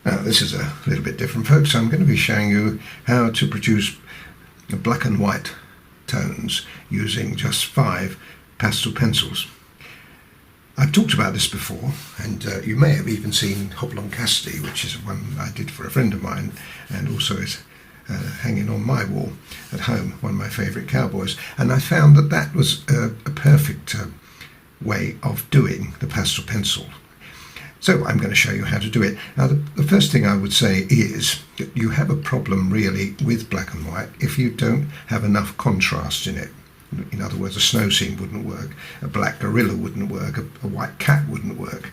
Now this is a little bit different, folks. I'm going to be showing you how to produce black and white tones using just 5 pastel pencils. I've talked about this before, and you may have even seen Hopalong Cassidy, which is one I did for a friend of mine, and also is hanging on my wall at home, one of my favourite cowboys. And I found that that was a perfect way of doing the pastel pencil. So I'm going to show you how to do it. Now the first thing I would say is that you have a problem really with black and white if you don't have enough contrast in it. In other words, a snow scene wouldn't work, a black gorilla wouldn't work, a white cat wouldn't work.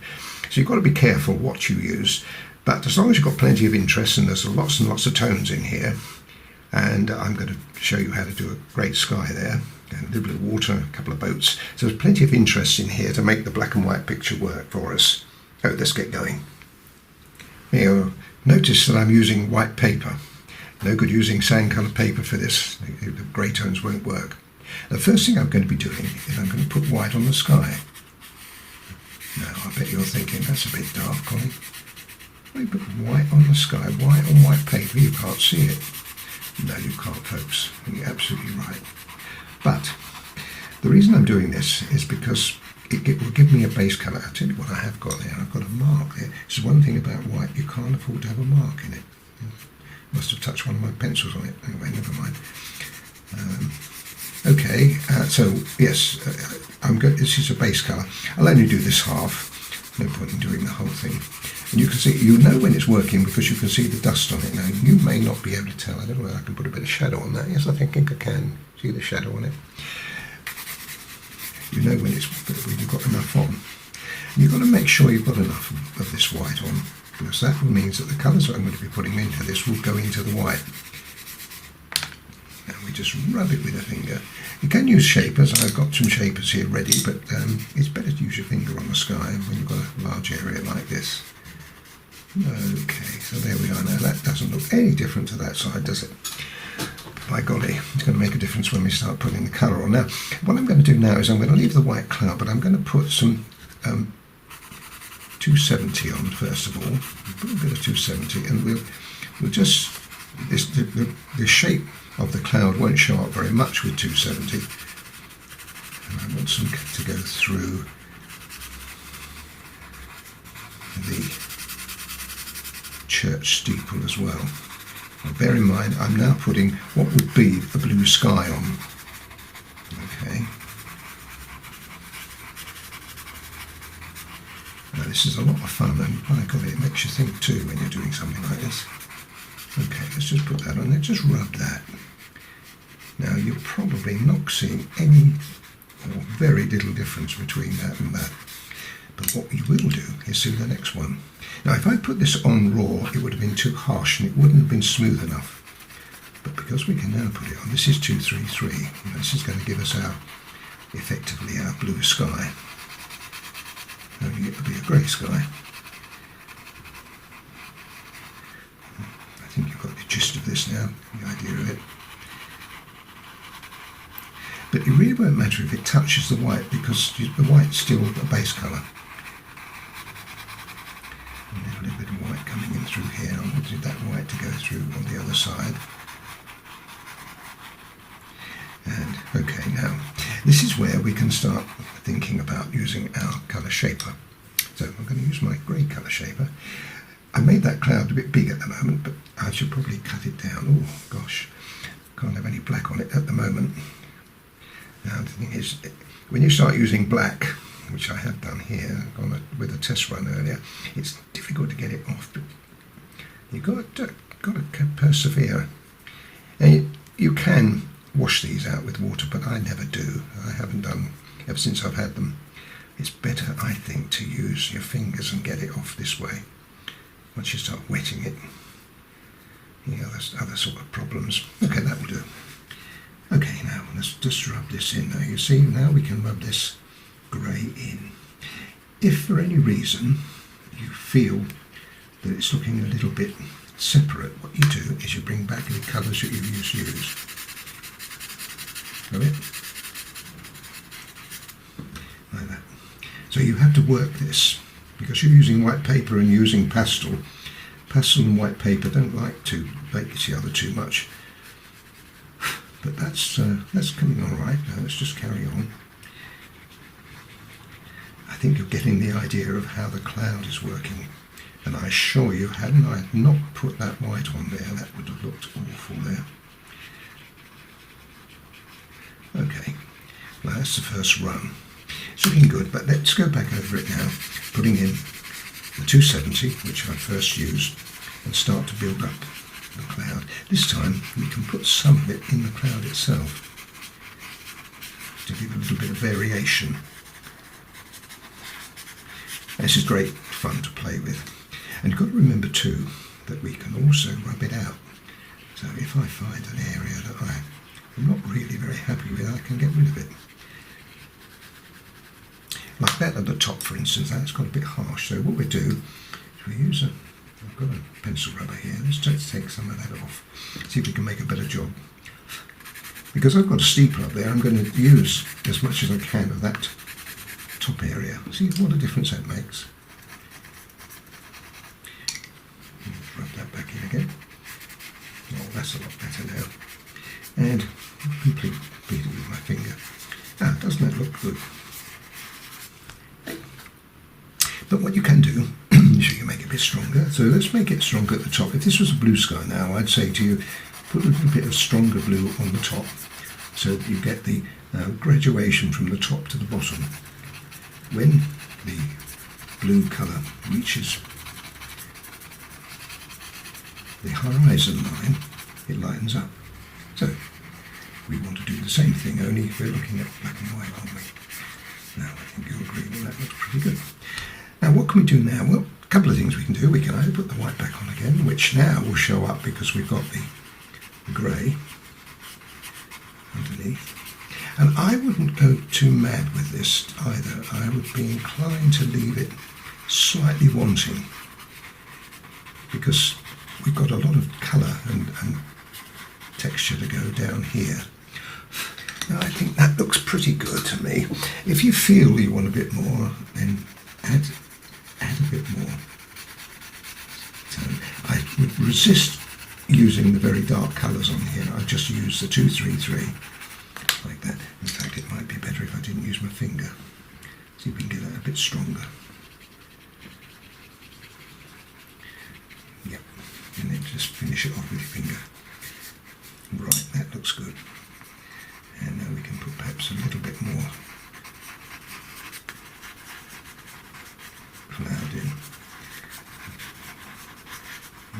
So you've got to be careful what you use, but as long as you've got plenty of interest, and there's lots and lots of tones in here, and I'm going to show you how to do a great sky there, and a little bit of water, a couple of boats. So there's plenty of interest in here to make the black and white picture work for us. Oh, let's get going. You'll notice that I'm using white paper. No good using sand coloured paper for this. The grey tones won't work. The first thing I'm going to be doing is I'm going to put white on the sky. Now, I bet you're thinking, that's a bit dark, Colin. Why put white on the sky? White on white paper? You can't see it. No, you can't, folks. You're absolutely right. But the reason I'm doing this is because it will give me a base colour. I'll tell you what I have got there. I've got a mark there. This is one thing about white, you can't afford to have a mark in it. Must have touched one of my pencils on it. Anyway, never mind. Okay, so yes, this is a base colour. I'll only do this half. No point in doing the whole thing. And you can see, you know when it's working because you can see the dust on it. Now, you may not be able to tell. I don't know whether I can put a bit of shadow on that. Yes, I think I can. See the shadow on it? You know when you've got enough on. And you've got to make sure you've got enough of this white on, because that means that the colours that I'm going to be putting into this will go into the white. And we just rub it with a finger. You can use shapers. I've got some shapers here ready, but it's better to use your finger on the sky when you've got a large area like this. Okay, so there we are now. That doesn't look any different to that side, does it? By golly, it's going to make a difference when we start putting the colour on. Now, what I'm going to do now is I'm going to leave the white cloud, but I'm going to put some 270 on first of all. Put a bit of 270, and we'll just the shape of the cloud won't show up very much with 270. And I want some to go through the church steeple as well. Now bear in mind, I'm now putting what would be the blue sky on. Okay. Now this is a lot of fun, and by golly, it makes you think too when you're doing something like this. Okay, let's just put that on there, just rub that. Now you're probably not seeing any or very little difference between that and that. But what we will do is see the next one. Now if I put this on raw, it would have been too harsh and it wouldn't have been smooth enough. But because we can now put it on, this is 233, and this is going to give us effectively our blue sky. Only it will be a grey sky. I think you've got the gist of this now, the idea of it. But it really won't matter if it touches the white, because the white's still a base colour. A little bit of white coming in through here. I wanted that white to go through on the other side. And okay, now this is where we can start thinking about using our colour shaper. So I'm going to use my grey colour shaper. I made that cloud a bit big at the moment, but I should probably cut it down. Oh gosh, can't have any black on it at the moment. Now the thing is, when you start using black, which I have done here with a test run earlier, it's difficult to get it off, but you've got to persevere. And you can wash these out with water, but I never do. I haven't done ever since I've had them. It's better, I think, to use your fingers and get it off this way. Once you start wetting it, there's other sort of problems. Okay, that will do. Okay, now let's just rub this in. Now you see, now we can rub this grey in. If for any reason you feel that it's looking a little bit separate, what you do is you bring back the colours that you've used. Got it? Like that. So you have to work this, because you're using white paper and using pastel, pastel and white paper don't like to bake each other too much. But that's coming all right. Now let's just carry on. I think you're getting the idea of how the cloud is working. And I assure you, had I not put that white on there, that would have looked awful there. Okay, well that's the first run. It's looking good, but let's go back over it now, putting in the 270, which I first used, and start to build up the cloud. This time we can put some of it in the cloud itself to give a little bit of variation. This is great fun to play with. And you've got to remember too that we can also rub it out. So if I find an area that I'm not really very happy with, I can get rid of it. Like that at the top, for instance, that's got a bit harsh. So what we do is we use I've got a pencil rubber here. Let's just take some of that off. See if we can make a better job. Because I've got a steeple up there, I'm going to use as much as I can of that top area. See what a difference that makes. Rub that back in again. Oh, that's a lot better now. And complete beat it with my finger. Ah, doesn't that look good? But what you can do is you can make it a bit stronger. So let's make it stronger at the top. If this was a blue sky now, I'd say to you, put a little bit of stronger blue on the top so that you get the graduation from the top to the bottom. When the blue colour reaches the horizon line, it lightens up. So we want to do the same thing, only if we're looking at black and white, aren't we? Now I think you'll agree that looks pretty good. Now what can we do now? Well, a couple of things we can do. We can either put the white back on again, which now will show up because we've got the grey underneath. And I wouldn't go too mad with this either. I would be inclined to leave it slightly wanting because we've got a lot of colour and texture to go down here. Now I think that looks pretty good to me. If you feel you want a bit more, then add a bit more. So I would resist using the very dark colours on here. I just use the 233 like that. In fact, it might be better if I didn't use my finger. See if we can get that a bit stronger. Yep, and then just finish it off with your finger. Right, that looks good. And now we can put perhaps a little bit more cloud in.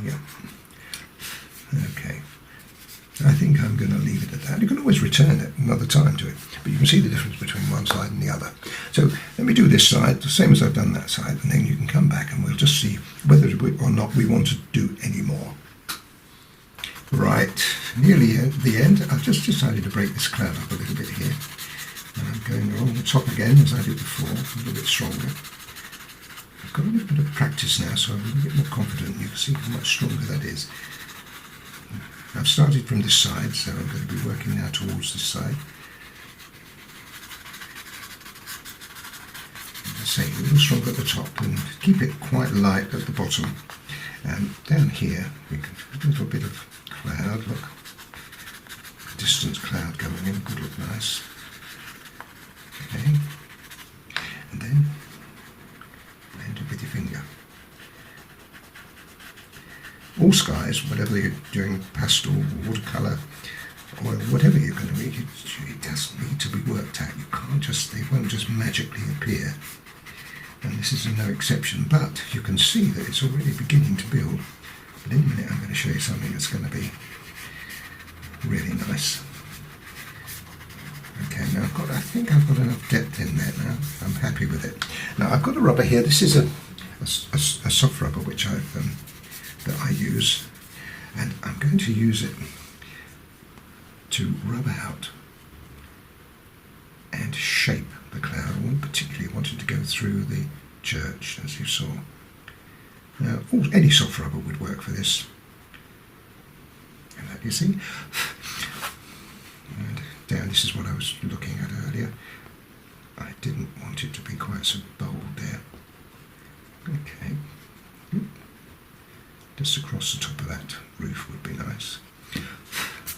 Yep. Okay. I think I'm going to leave it at that. You can always return it another time to it, but you can see the difference between one side and the other. So let me do this side, the same as I've done that side, and then you can come back and we'll just see whether or not we want to do any more. Right, nearly at the end. I've just decided to break this cloud up a little bit here. And I'm going along the top again as I did before, a little bit stronger. I've got a little bit of practice now, so I'm a little bit more confident. You can see how much stronger that is. I've started from this side, so I'm going to be working now towards this side. As I say, a little stronger at the top and keep it quite light at the bottom. And down here, we can put a little bit of cloud, look. Distance cloud going in, could look nice. Okay. And then blend it with your finger. All skies, whatever you're doing, pastel, watercolour, or whatever you're going to read, it does need to be worked out. You can't just, they won't just magically appear. And this is no exception, but you can see that it's already beginning to build. But in a minute I'm going to show you something that's going to be really nice. Okay, now I think I've got enough depth in there now. I'm happy with it. Now I've got a rubber here. This is a soft rubber which that I use, and I'm going to use it to rub out and shape the cloud. I particularly wanted to go through the church, as you saw. Now, any soft rubber would work for this. And that you see. And down, this is what I was looking at earlier. I didn't want it to be quite so bold there. Okay. just across the top of that roof would be nice.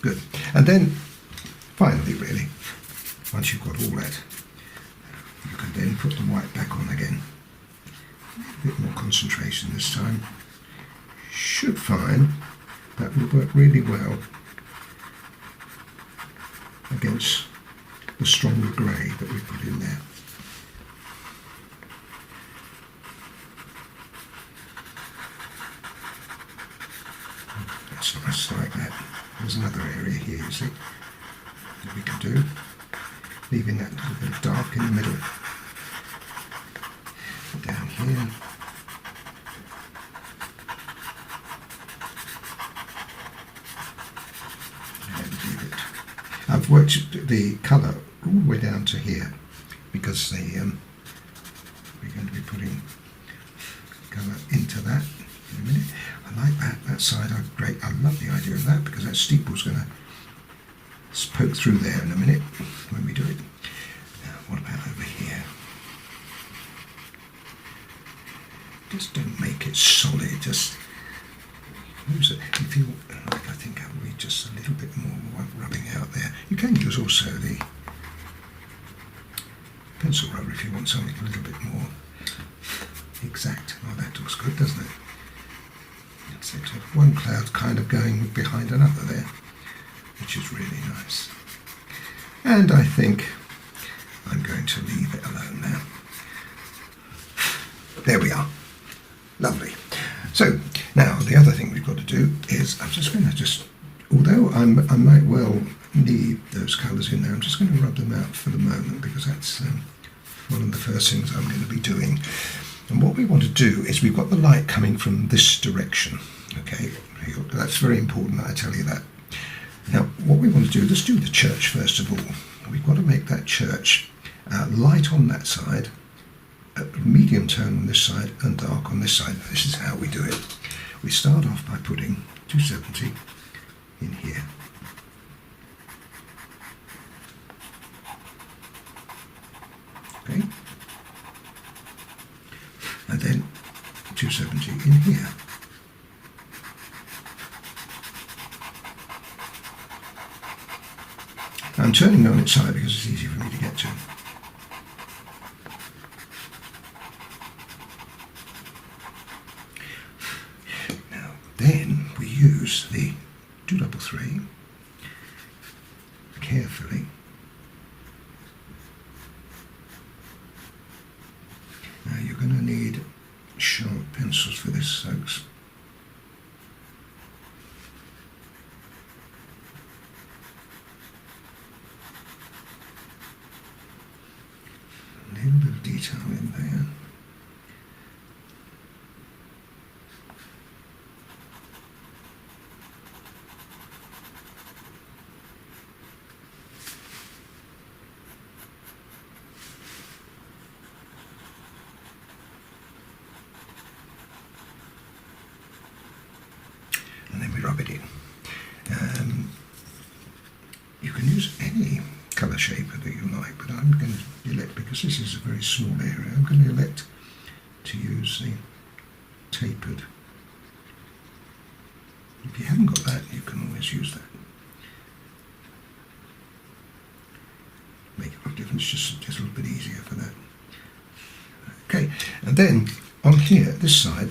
Good. And then finally, really, once you've got all that, you can then put the white back on again. A bit more concentration this time. Should find that will work really well against the stronger grey that we put in there. That's nice, like that. There's another area here, you see, that we can do, leaving that little bit of dark in the middle. Down here. And leave it. I've worked the colour all the way down to here because we're going to be putting colour into that in a minute. I like that side. I love the idea of that because that steeple's going to poke through there in a minute when we do it. Now, what about over here? Just don't make it solid. Just use it. If you like, I think I'll be just a little bit more rubbing out there. You can use also the pencil rubber if you want something a little bit more exact. Oh, that looks good, doesn't it? It's one cloud kind of going behind another there, which is really nice. And I think I'm going to leave it alone now. There we are. Lovely. So now the other thing we've got to do is I'm just going to although I might well need those colours in there, I'm just going to rub them out for the moment because that's one of the first things I'm going to be doing. And what we want to do is we've got the light coming from this direction. Okay, that's very important that I tell you that. Now what we want to do, let's do the church first of all. We've got to make that church light on that side, medium tone on this side and dark on this side. This is how we do it. We start off by putting 270 in here. Okay. And then 270 in here. I'm turning on its side because it's easy for me to get to. Now, then we use the 233 carefully. Now you're going to need sharp pencils for this, folks. A little bit of detail in there. And then we rub it in. You can use any colour shaper that you like, but I'm going to elect, because this is a very small area, I'm going to elect to use the tapered. If you haven't got that, you can always use that. Make a difference, just a little bit easier for that. Okay, and then on here, this side,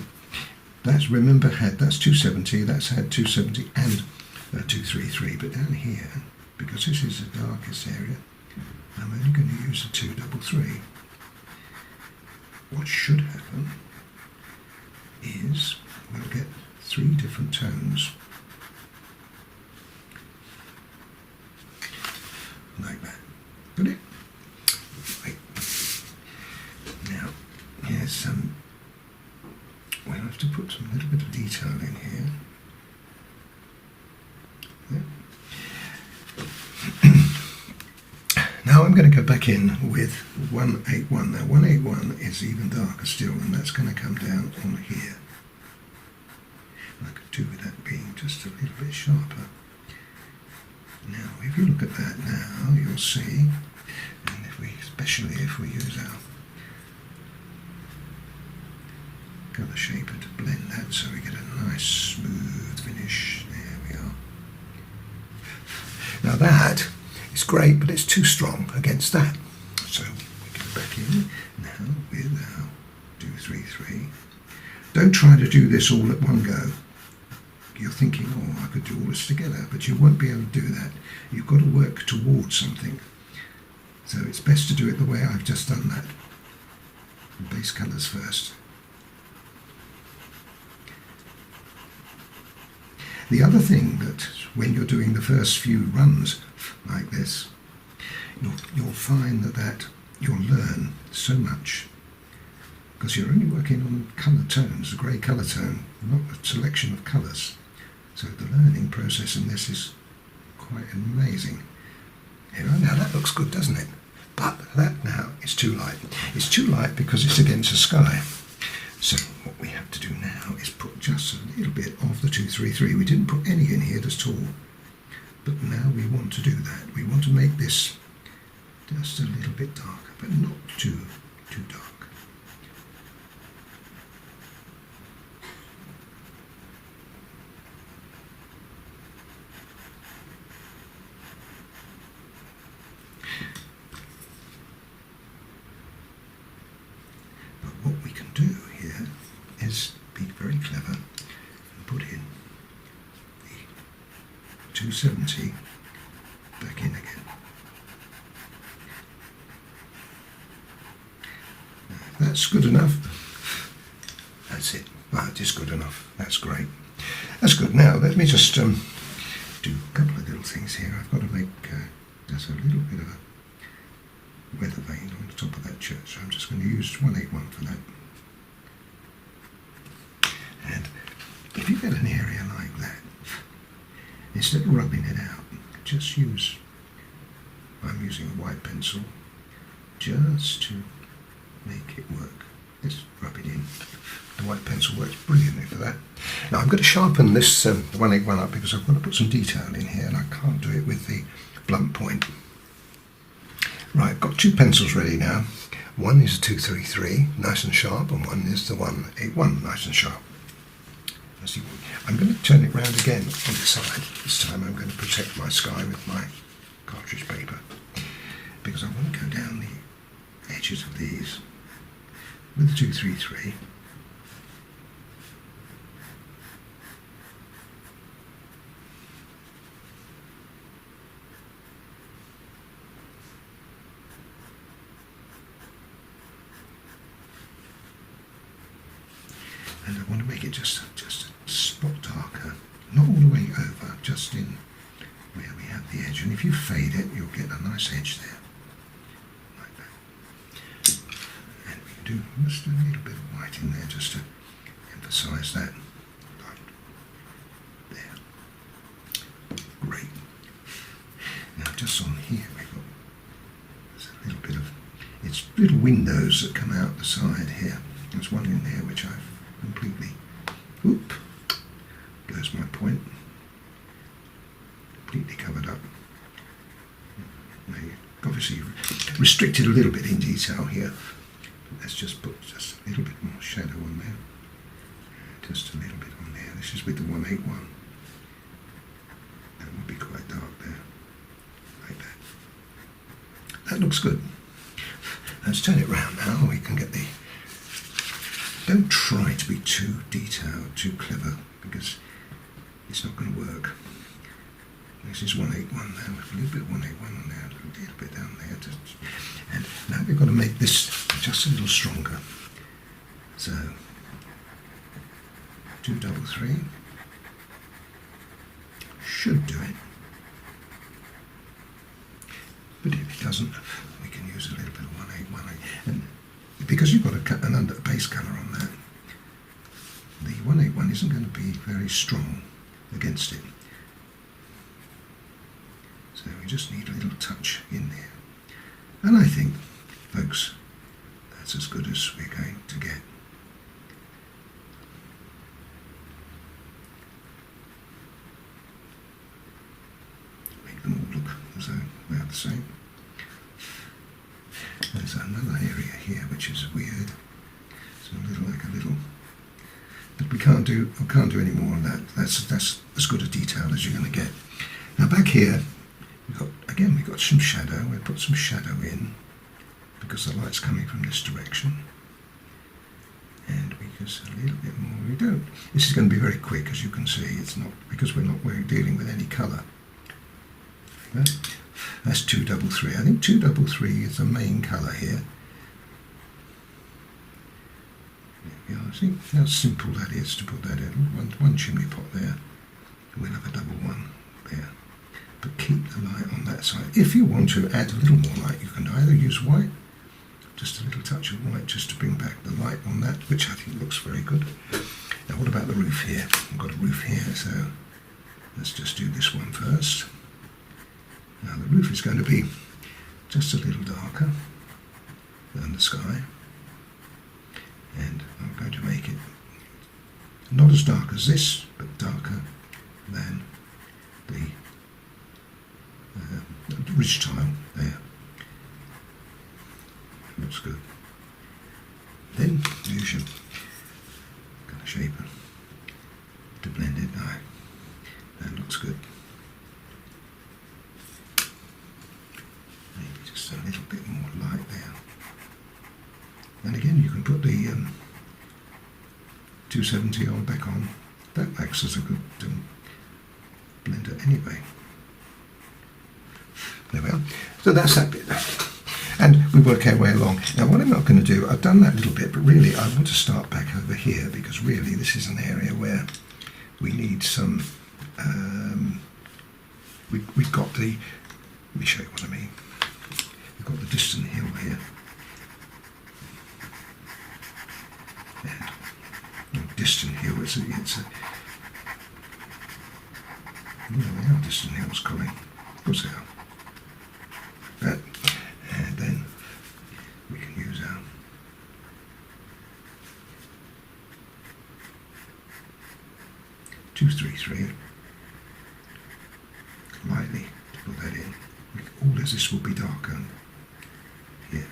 that's, remember, that's 270, that's had 270 and 233, but down here, because this is the darkest area, I'm only going to use the 233. What should happen is we'll get 3 different tones, like that. Got it? Right. Now, here's some. We'll have to put a little bit of detail in here. Now I'm going to go back in with 181. Now 181 is even darker still, and that's going to come down on here. I could do with that being just a little bit sharper. Now if you look at that now, you'll see, and especially if we use our colour shaper to blend that so we get a nice great, but it's too strong against that. So we go back in now with our 233. Don't try to do this all at one go. You're thinking, oh, I could do all this together, but you won't be able to do that. You've got to work towards something. So it's best to do it the way I've just done that. Base colours first. The other thing that when you're doing the first few runs like this, you'll find that you'll learn so much, because you're only working on colour tones, the grey colour tone, not a selection of colours. So the learning process in this is quite amazing. Now that looks good, doesn't it? But that now is too light. It's too light because it's against the sky. So what we have to do now is put just a little bit of the 233. We didn't put any in here at all. But now we want to do that. We want to make this just a little bit darker, but not too dark. What we can do here is be very clever and put in the 270 back in again. Now, if that's good enough, that's it. That is good enough. That's great. That's good. Now let me just do a couple of little things here. I've got to make just a little bit of a weather vane on the top of that church, so I'm just going to use 181 for that. And if you get an area like that, instead of rubbing it out, just use, I'm using a white pencil just to make it work. Just rub it in. The white pencil works brilliantly for that. Now I'm going to sharpen this 181 up because I've got to put some detail in here and I can't do it with the blunt point. Right, I've got two pencils ready now. One is a 233, nice and sharp, and one is the 181, nice and sharp. I'm going to turn it round again on the side. This time I'm going to protect my sky with my cartridge paper, because I want to go down the edges of these with the 233. And I want to make it just a spot darker, not all the way over, just in where we have the edge. And if you fade it, you'll get a nice edge there, like that. And we can do just a little bit of white in there just to emphasise that. There. Great. Now just on here we've got a little bit of, it's little windows that come out the side here. There's one in there which I've completely, whoop, goes my point, completely covered up. Now you've obviously restricted a little bit in detail here, but let's just put just a little bit more shadow on there, just a little bit on there. This is with the 181, that would be quite dark there, like that. That looks good. Let's turn it round now. We can get the, don't try to be too detailed, too clever, because it's not going to work. This is 181 now, a little bit of 181 on there, a little bit down there. And now we've got to make this just a little stronger. So, 233 should do it. But if it doesn't, we can use a little bit of 181. And because you've got an under base colour on that, the 181 isn't going to be very strong against it. So we just need a little touch in there. And I think, folks, that's as good as we're going to get. Make them all look as though they're the same. There's another area here which is weird. It's a little like a little, but we can't do any more of that. That's as good a detail as you're going to get. Now back here, we've got some shadow. We'll put some shadow in because the light's coming from this direction. And we can see a little bit more. We don't. This is going to be very quick, as you can see. It's not because we're dealing with any colour. That's 233. I think 233 is the main colour here. There we are. See how simple that is to put that in. One chimney pot there. We'll have a double one there. But keep the light on that side. If you want to add a little more light, you can either use white, just a little touch of white, just to bring back the light on that, which I think looks very good. Now what about the roof here? I've got a roof here, so let's just do this one first. Now the roof is going to be just a little darker than the sky, and I'm going to make it not as dark as this, but darker than the ridge tile there. Looks good. Then use your kind of shaper to blend it. Now that looks good. Maybe just a little bit more light there. And again, you can put the 270 on back on. That acts as a good blender anyway. There we are. So that's that bit. And we work our way along. Now what I'm not going to do, I've done that little bit, but really I want to start back over here because really this is an area where we need some, we've got the, let me show you what I mean. We've got the distant hill here. And distant hill, it's a no, they are distant hills, Colin. Of course they are. That, and then we can use our .233 lightly to put that in. All of this will be darker here.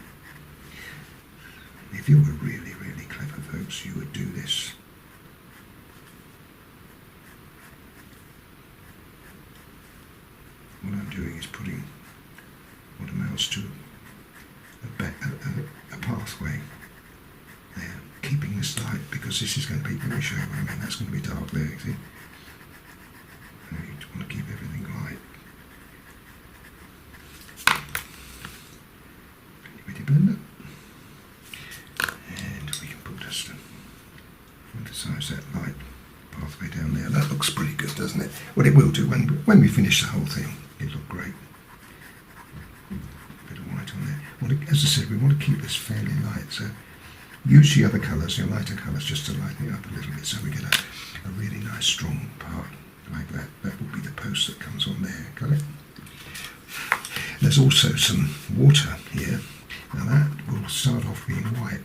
If you were really, really clever, folks, you would do this. What I'm doing is putting what amounts to a pathway there, keeping this light, because this is going to be, let me show you what I mean, that's going to be dark there, you see. And you want to keep everything light. Ready blender. And we can put just emphasise that light pathway down there. That looks pretty good, doesn't it? Well, it will do when we finish the whole thing. It looked great. A bit of white on there. As I said, we want to keep this fairly light, so use the other colours, your lighter colours, just to lighten it up a little bit so we get a really nice strong part like that. That will be the post that comes on there, got it? There's also some water here. Now that will start off being white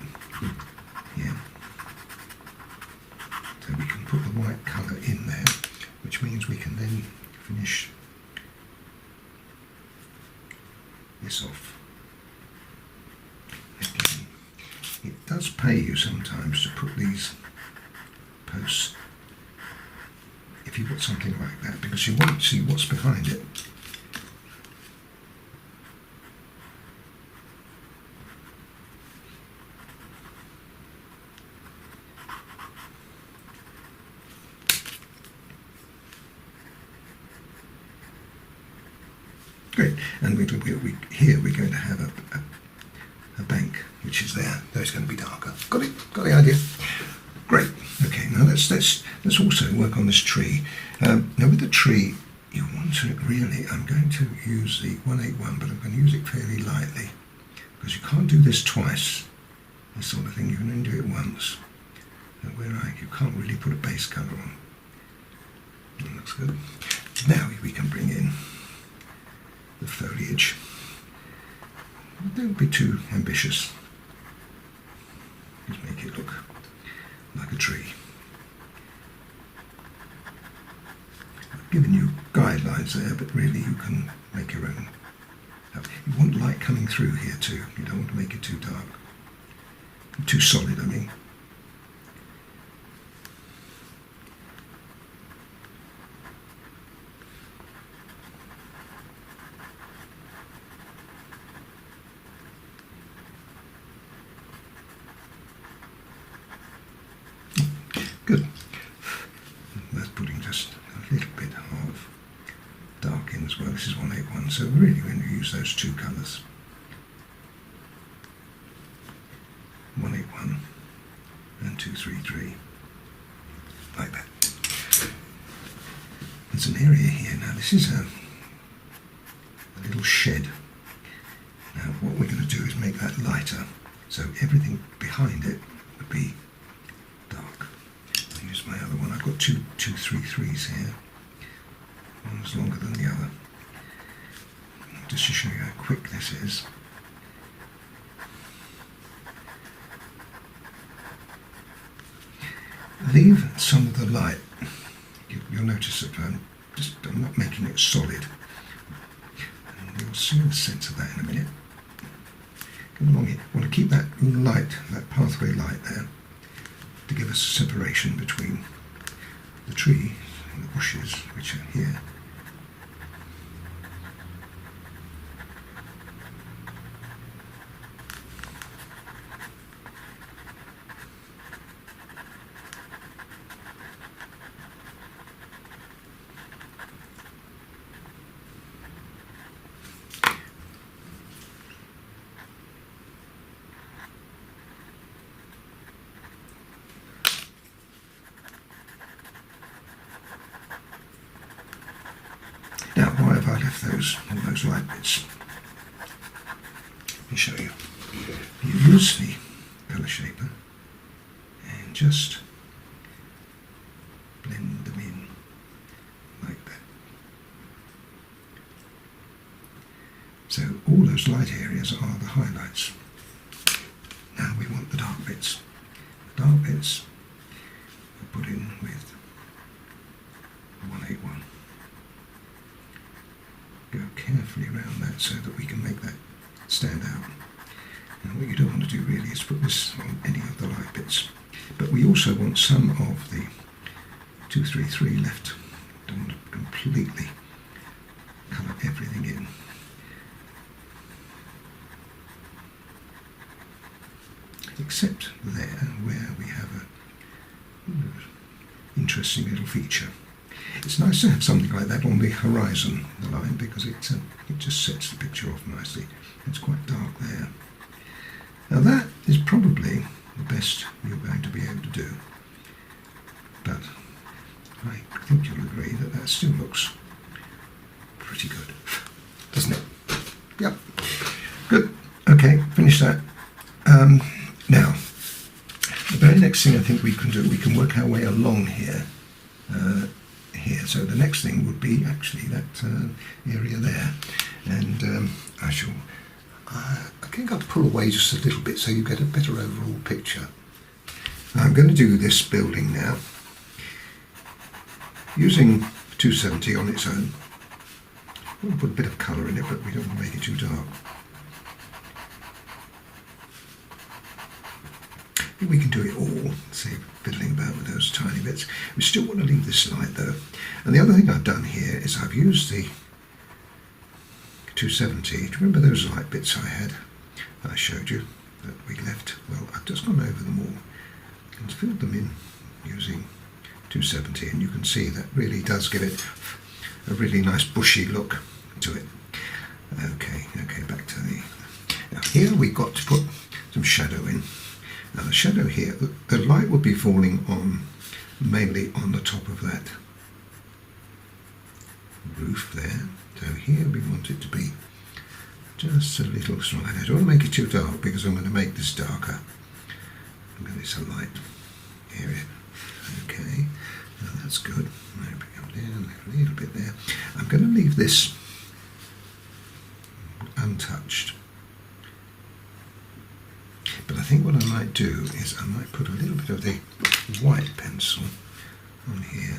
here. So we can put the white colour in there, which means we can then finish this off. Again, it does pay you sometimes to put these posts, if you've got something like that, because you want to see what's behind it. Great, and here we're going to have a bank, which is there. That's going to be darker. Got it? Got the idea? Great. Okay, now let's also work on this tree. Now with the tree, you want to really, I'm going to use the 181, but I'm going to use it fairly lightly, because you can't do this twice, this sort of thing. You can only do it once. And you can't really put a base colour on. That looks good. Now we can bring in the foliage. Don't be too ambitious. Just make it look like a tree. I've given you guidelines there, but really you can make your own. You want light coming through here too. You don't want to make it too dark. Too solid, I mean. So really we're going to use those two colours. 181 and 233, like that. There's an area here. Now this is a little shed. Now what we're going to do is make that lighter, so everything behind it would be dark. I'll use my other one. I've got two 233s here. One's longer than the other. Just to show you how quick this is. Leave some of the light. You'll notice that I'm not making it solid. And you'll see a sense of that in a minute. Come along here. I want to keep that light, that pathway light there, to give us a separation between the tree and the bushes, which are here. Now, why have I left all those light bits? Let me show you. You use the colour shaper and just blend them in like that. So all those light areas are the highlights. Now we want the dark bits. The dark bits we'll put in with 181. Go carefully around that so that we can make that stand out. Now what you don't want to do really is put this on any of the light bits. But we also want some of the 233 left. Don't want to completely colour everything in. Except there where we have a interesting little feature. It's nice to have something like that on the horizon, the line, because it just sets the picture off nicely. It's quite dark there. Now that is probably the best you're going to be able to do. But I think you'll agree that that still looks pretty good, doesn't it? Yep. Good. Okay, finish that. Now, the very next thing I think we can do, we can work our way along here. So the next thing would be actually that area there, and I think I'll pull away just a little bit so you get a better overall picture. I'm going to do this building now using 270 on its own. We'll put a bit of colour in it, but we don't want to make it too dark. We can do it all, save fiddling about with those tiny bits. We still want to leave this light though. And the other thing I've done here is I've used the 270. Do you remember those light bits I showed you that we left? Well, I've just gone over them all and filled them in using 270, and you can see that really does give it a really nice bushy look to it. Okay, back to the... Now here we've got to put some shadow in. Now the shadow here, the light will be falling on mainly on the top of that roof there. So here we want it to be just a little stronger. I don't want to make it too dark because I'm going to make this darker. I'm going to this a light area. Okay, now that's good. Maybe come down a little bit there. I'm going to leave this untouched. But I think what I might do is I might put a little bit of the white pencil on here.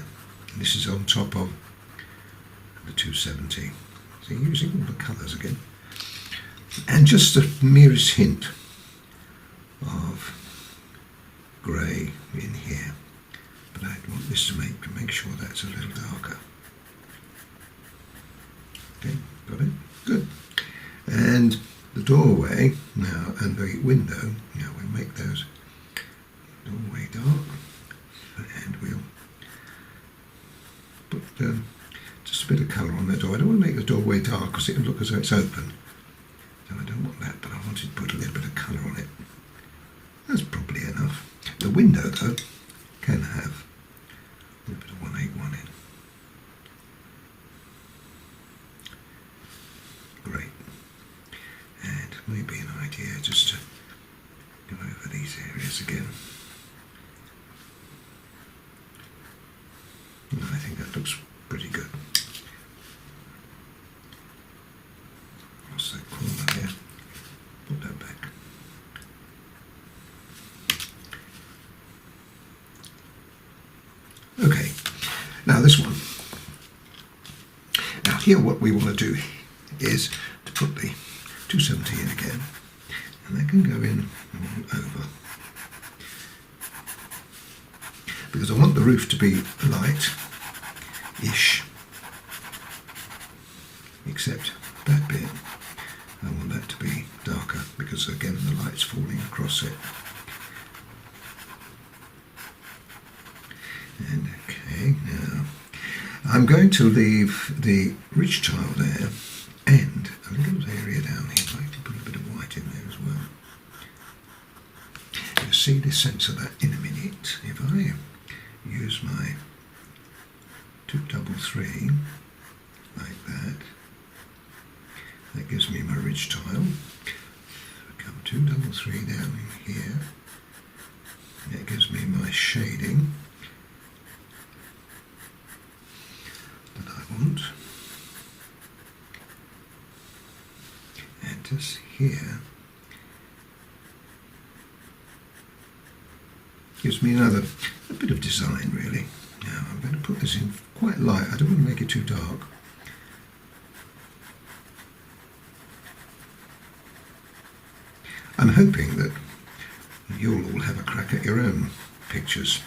And this is on top of the 270. So using all the colours again. And just the merest hint of grey in here. But I want this to make sure that's a little darker. Okay, got it? Good. And the doorway now and the window, now we'll make those doorway dark, and we'll put just a bit of colour on that door. I don't want to make the doorway dark because it will look as though it's open. So I don't want that, but I wanted to put a little bit of colour on it. That's probably enough. The window, though, can have a little bit of 181 in. Great. And maybe an idea just to go over these areas again. No, I think that looks pretty good. What's that corner there? Put that back. Okay, now this one. Now here what we want to do is to put the 270 in again, and that can go in all over. Because I want the roof to be light-ish, except that bit, I want that to be darker, because again the light's falling across it. And okay, now I'm going to leave the ridge tile there and a little area down here. I'd like to put a bit of white in there as well. You'll see the sense of that in a minute. If I use my 233 like that, that gives me my ridge tile. Come 233 down in here. That gives me my shading that I want. And just here gives me a bit of design really. Now I'm going to put this in quite light. I don't want to make it too dark. I'm hoping that you'll all have a crack at your own pictures.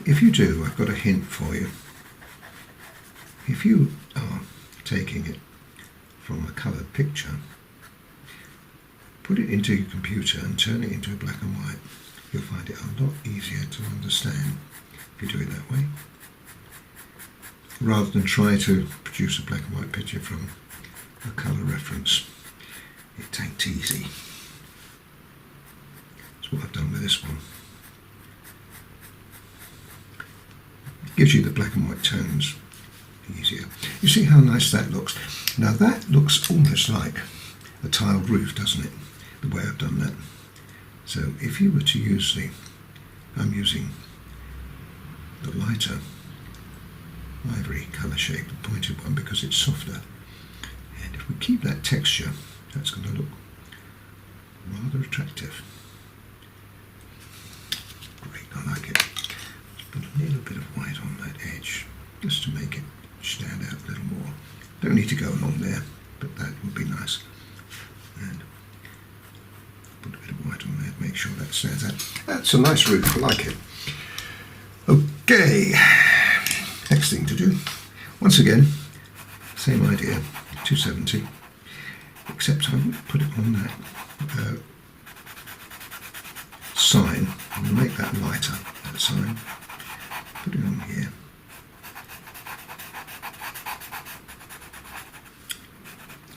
If you do, I've got a hint for you. If you are taking it from a coloured picture, put it into your computer and turn it into a black and white. You'll find it a lot easier to understand if you do it that way, rather than try to produce a black and white picture from a colour reference. It ain't easy. That's what I've done with this one. It gives you the black and white tones easier. You see how nice that looks? Now that looks almost like a tiled roof, doesn't it? The way I've done that. So if you were to use I'm using the lighter ivory colour shade, the pointed one, because it's softer. And if we keep that texture, that's going to look rather attractive. Great, I like it. Let's put a little bit of white on that edge, just to make it stand out a little more. Don't need to go along there, but that would be nice. And put a bit of white on there to make sure that stands out. That's a nice roof, I like it. Okay, next thing to do. Once again, same idea, 270, except I would put it on that sign. I'm going to make that lighter, that sign. Put it on here.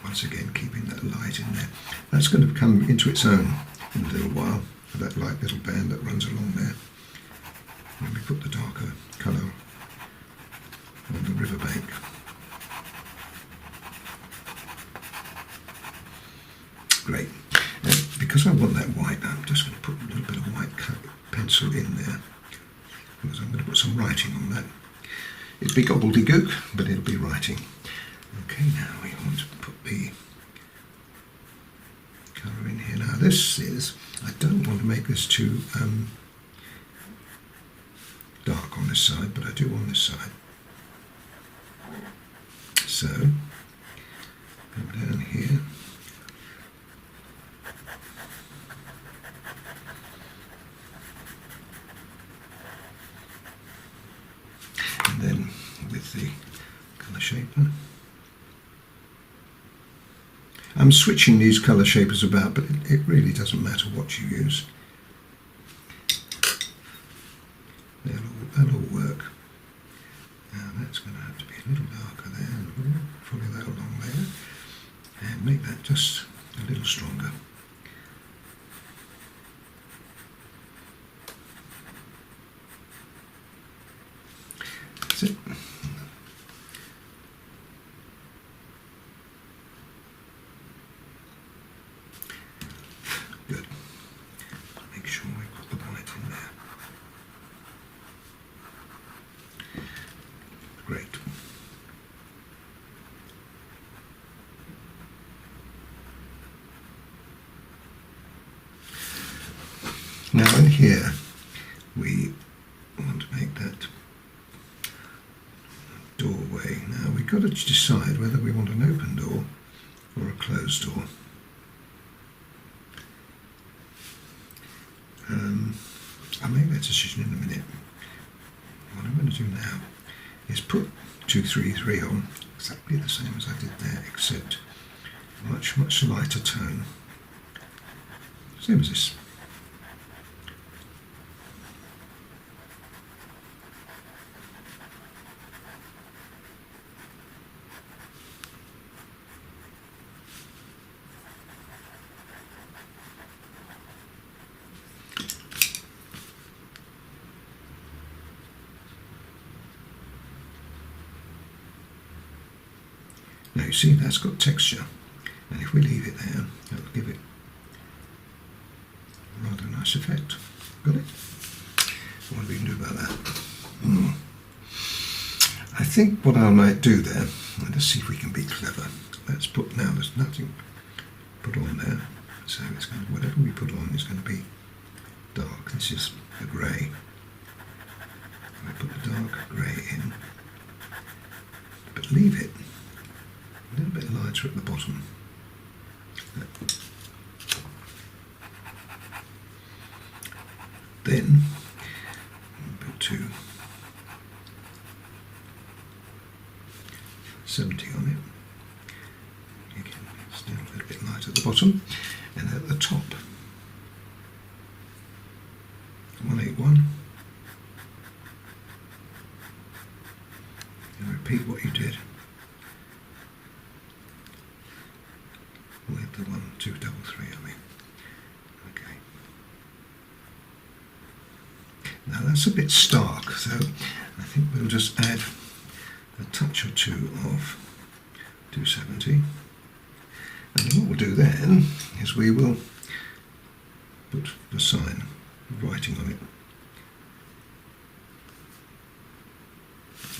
Once again, keeping that light in there. That's going to come into its own in a little while, with that light little band that runs along there. When we put the darker colour on the riverbank. Great. Now, because I want that white, I'm just going to put a little bit of white pencil in there, because I'm going to put some writing on that. It'll be gobbledygook, but it'll be writing. Okay, now we want to put the colour in here. Now this is, I don't want to make this too dark on this side, but I do on this side. So, come down here. And then with the colour shaper. I'm switching these colour shapers about, but it really doesn't matter what you use. They'll all work. Now that's going to have to be a a little darker there, follow that along there, and make that just a little stronger. That's it. Good. Make sure we've got the white in there. Great. Now in here we want to make that doorway. Now we've got to decide whether we want an open door or a closed door. I'll make that decision in a minute. What I'm going to do now is put 233 on, exactly the same as I did there, except much lighter tone. Same as this. Now you see that's got texture, and if we leave it there, that'll give it a rather nice effect. Got it? What do we can do about that? I think what I might do there, let's see if we can be clever. Let's put, now there's nothing put on there, so it's going to, whatever we put on is going to be dark. This is a grey. I put the dark grey in, but leave it a little bit lighter at the bottom. Then put 270 on it. Again, still a little bit lighter at the bottom, and at the top 181. And repeat what you did with the 1233, I mean. Okay. Now that's a bit stark, so I think we'll just add a touch or two of 270. And then what we'll do then is we will put the sign, writing on it.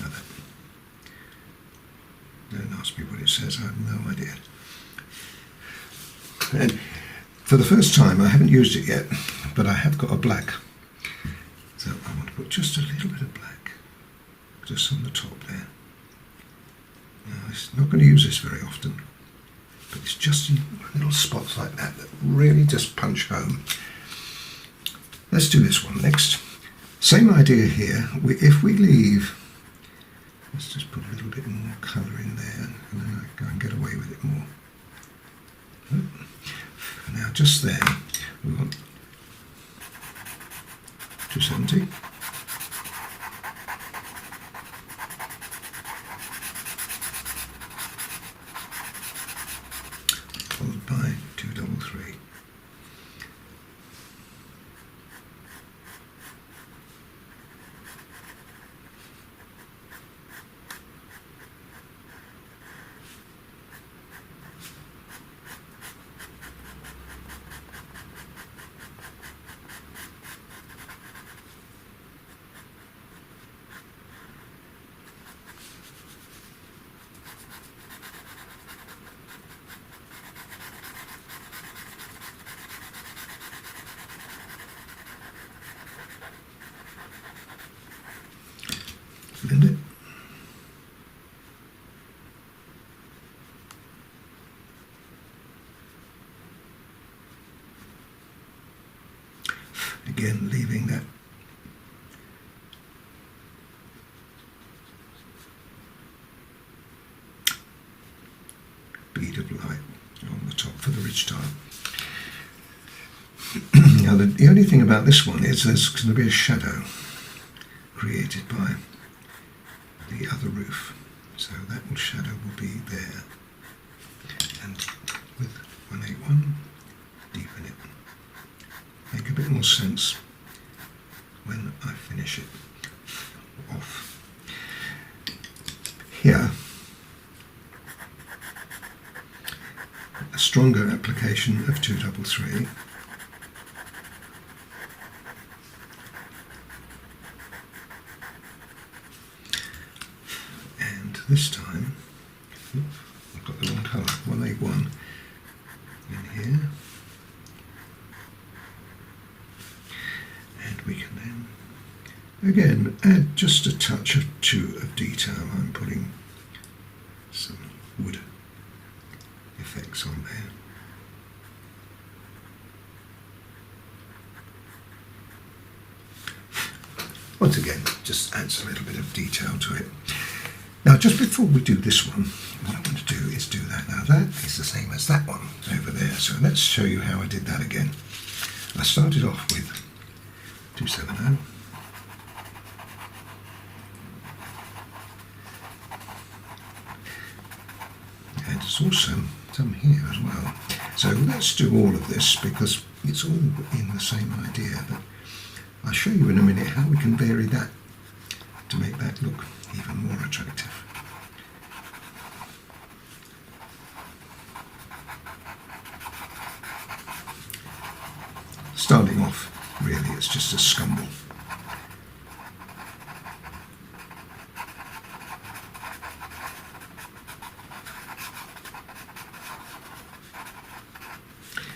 Like that. Don't ask me what it says, I have no idea. And for the first time, I haven't used it yet, but I have got a black. So I want to put just a little bit of black, just on the top there. Now, I'm not going to use this very often, but it's just in little spots like that that really just punch home. Let's do this one next. Same idea here. If we leave, let's just put a little bit more colour in there, and then I go and get away with it more. Now just there, we want 270. Followed by 233. Blend it. Again, leaving that bead of light on the top for the ridge tile. Now the only thing about this one is there's going to be a shadow created by the other roof. So will be there. And with 181, deepen it. Make a bit more sense when I finish it off. Here, a stronger application of 233. And this time, I've got the wrong colour, 181 in here. And we can then, again, add just a touch or two of detail. I'm putting some wood effects on there. Once again, just adds a little bit of detail to it. Now, just before we do this one, what I want to do is do that. Now, that is the same as that one over there. So let's show you how I did that again. I started off with 270. And there's also some here as well. So let's do all of this because it's all in the same idea. But I'll show you in a minute how we can vary that to make that look even more attractive. Starting off, really, it's just a scumble.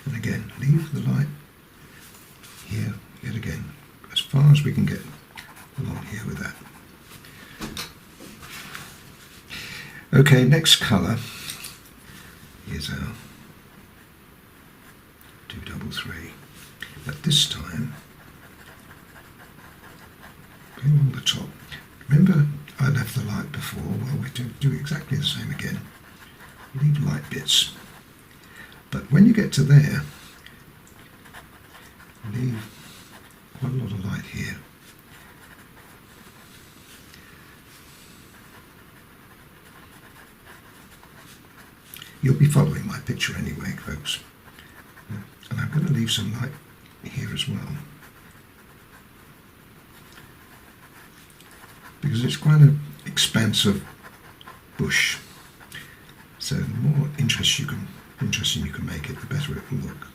And again, leave the light here, yet again, as far as we can get along here with that. Okay, next colour is our 233. But this time, go on the top. Remember I left the light before? Well, we do exactly the same again. Leave light bits. But when you get to there, leave quite a lot of light here. You'll be following my picture anyway, folks. And I'm going to leave some light here as well. Because it's quite an expansive bush. So the more interesting you can make it, the better it will look.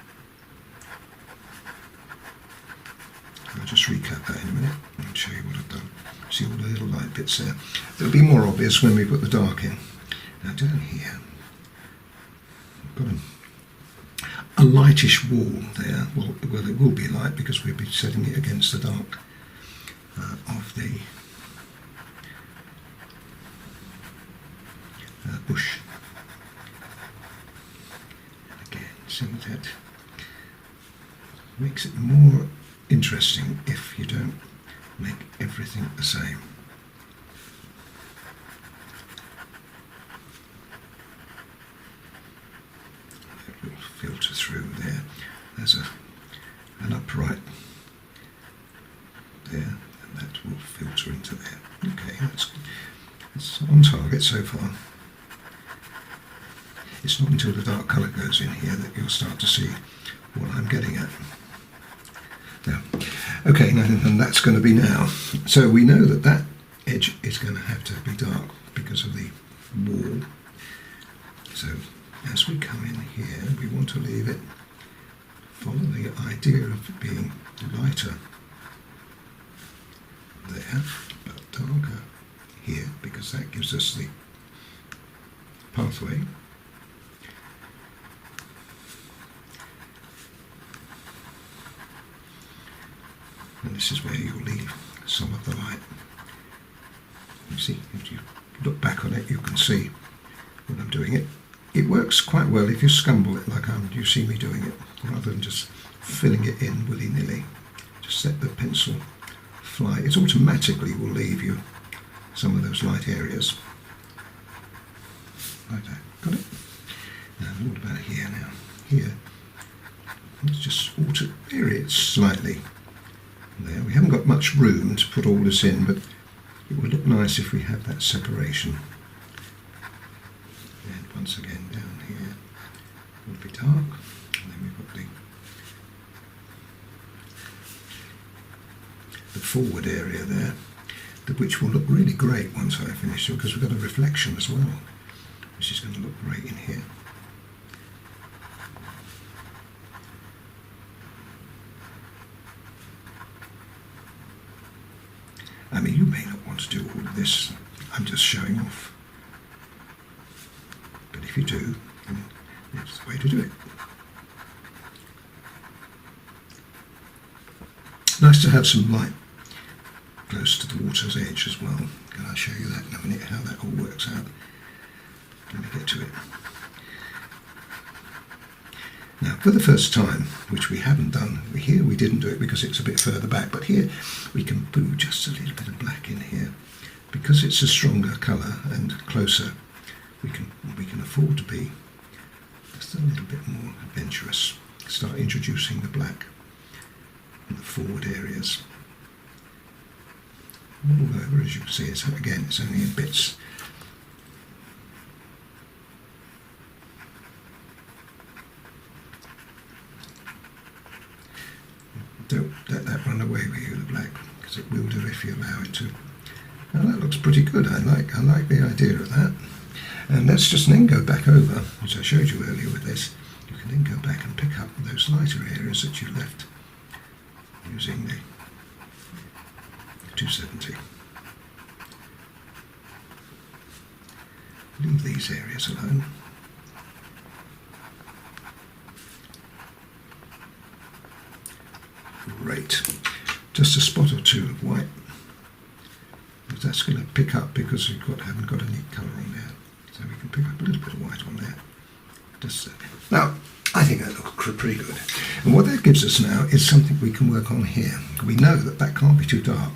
I'll just recap that in a minute and show you what I've done. See all the little light bits there. It'll be more obvious when we put the dark in. Now down here, I've got a lightish wall there. Well, it will be light because we'll be setting it against the dark of the bush. And again, see that makes it more interesting if you don't make everything the same. It will filter through there. There's an upright there, and that will filter into there. Okay, that's on target so far. It's not until the dark colour goes in here that you'll start to see what I'm getting at. Now, okay, and that's going to be now. So we know that that edge is going to have to be dark because of the wall. So as we come in here, we want to leave it, follow the idea of it being lighter there, but darker here, because that gives us the pathway. And this is where you'll leave some of the light. You see, if you look back on it, you can see when I'm doing it. It works quite well if you scumble it like you see me doing it, rather than just filling it in willy-nilly. Just let the pencil fly. It automatically will leave you some of those light areas. Like that. Got it? Now, what about here now? Here, let's just vary it slightly. There, we haven't got much room to put all this in, but it would look nice if we had that separation. once again down here will be dark, and then we've got the forward area there, which will look really great once I finish it, because we've got a reflection as well, which is going to look great in here. I mean, you may not want to do all of this, I'm just showing off. But if you do, then it's the way to do it. Nice to have some light close to the water's edge as well. And I'll show you that in a minute, how that all works out. Let me get to it. Now, for the first time, which we haven't done, here we didn't do it because it's a bit further back, but here we can put just a little bit of black in here. Because it's a stronger colour and closer, we can afford to be just a little bit more adventurous. Start introducing the black in the forward areas. All over, as you can see, it's only in bits. Don't let that run away with you, the black, because it will do if you allow it to. Now that looks pretty good. I like the idea of that. And let's just then go back over, as I showed you earlier with this. You can then go back and pick up those lighter areas that you left using the 270. Leave these areas alone. Great. Just a spot or two of white. But that's going to pick up because we haven't got a neat colour on there. So we can pick up a little bit of white on there. Just now, I think that looks pretty good. And what that gives us now is something we can work on here. We know that can't be too dark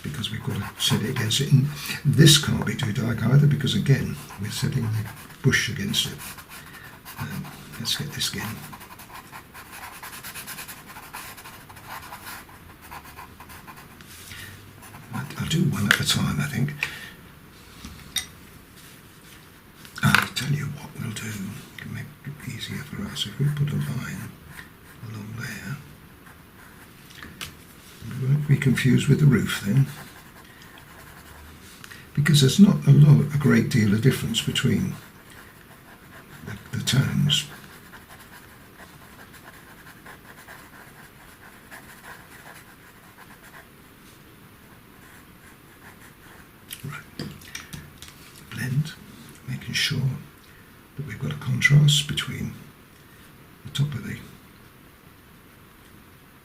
because we've got to set it against it. And this can't be too dark either because, again, we're setting the bush against it. Let's get this again. I'll do one at a time, I think. I'll tell you what we'll do to make it easier for us. If we put a line along there, we won't be confused with the roof then, because there's not a great deal of difference between the tones. Making sure that we've got a contrast between the top of the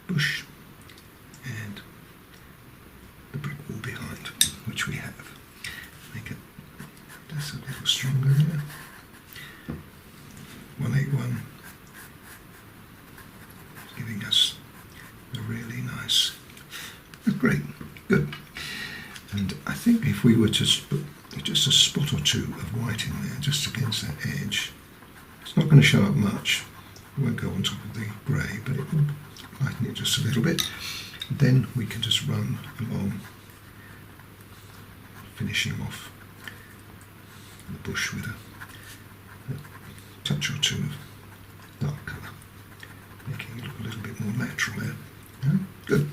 bush and the brick wall behind, which we have. Make it just a little stronger there. 181 is giving us a really nice. That's great, good. And I think if we were to put just a spot or two of white in there, just against that edge, it's not going to show up much. It won't go on top of the grey, but it will lighten it just a little bit. Then we can just run along, finishing off the bush with a touch or two of dark colour, making it look a little bit more natural there. Yeah? Good.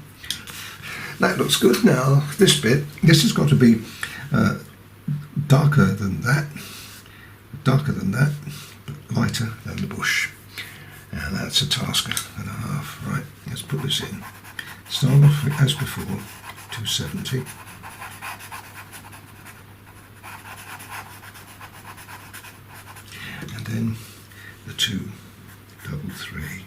That looks good. Now this has got to be darker than that, but lighter than the bush. And that's a task and a half. Right, let's put this in. Start off as before, 270. And then the 233.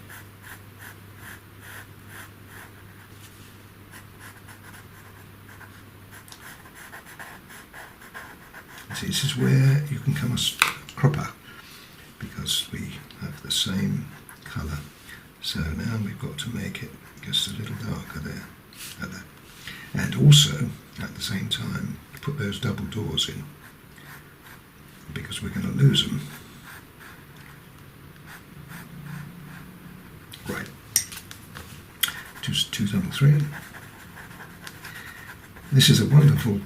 See, this is where you can come a cropper because we have the same colour. So now we've got to make it just a little darker there. Like that. And also, at the same time, put those double doors in because we're going to lose them. Right. 233. This is a wonderful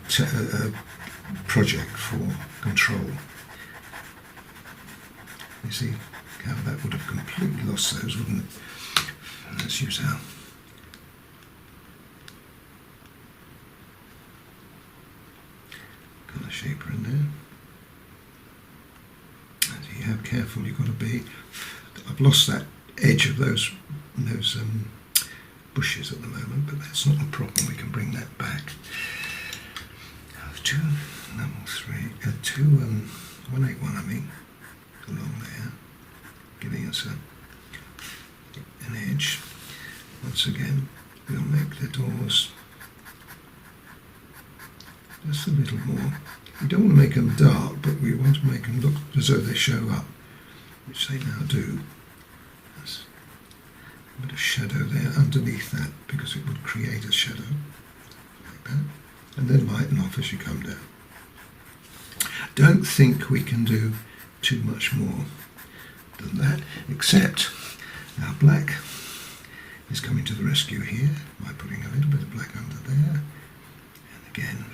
project for control. You see how that would have completely lost those, wouldn't it? Let's use our colour shaper in there. And see how careful you've got to be. I've lost that edge of those bushes at the moment, but that's not a problem. We can bring that back. 181, I mean, along there, giving us an edge. Once again, we'll make the doors just a little more. We don't want to make them dark, but we want to make them look as though they show up, which they now do. There's a bit of shadow there underneath that, because it would create a shadow like that, and then lighten off as you come down. Don't think we can do too much more than that, except our black is coming to the rescue here by putting a little bit of black under there, and again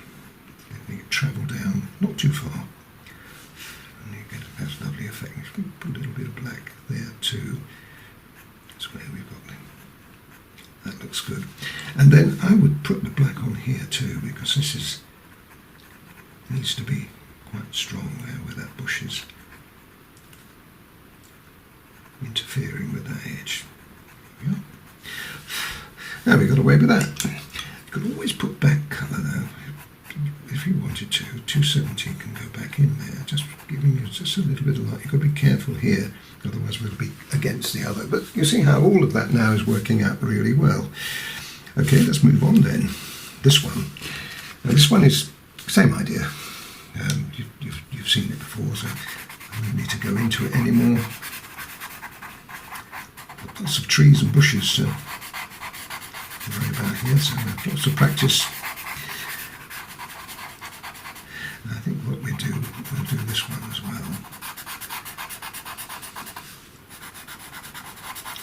letting it travel down, not too far, and you get that lovely effect. You can put a little bit of black there too. That's where we've got that looks good. And then I would put the black on here too, because this needs to be quite strong there where that bush is interfering with that edge. There we go. Now we got away with that. You could always put back colour though, if you wanted to. 270 can go back in there, just giving you just a little bit of light. You've got to be careful here, otherwise we'll be against the other. But you see how all of that now is working out really well. Okay, let's move on then. This one. Now this one is same idea. You've seen it before, so I don't need to go into it anymore. Lots of trees and bushes to worry about here, so lots of practice. And I think what we'll do this one as well.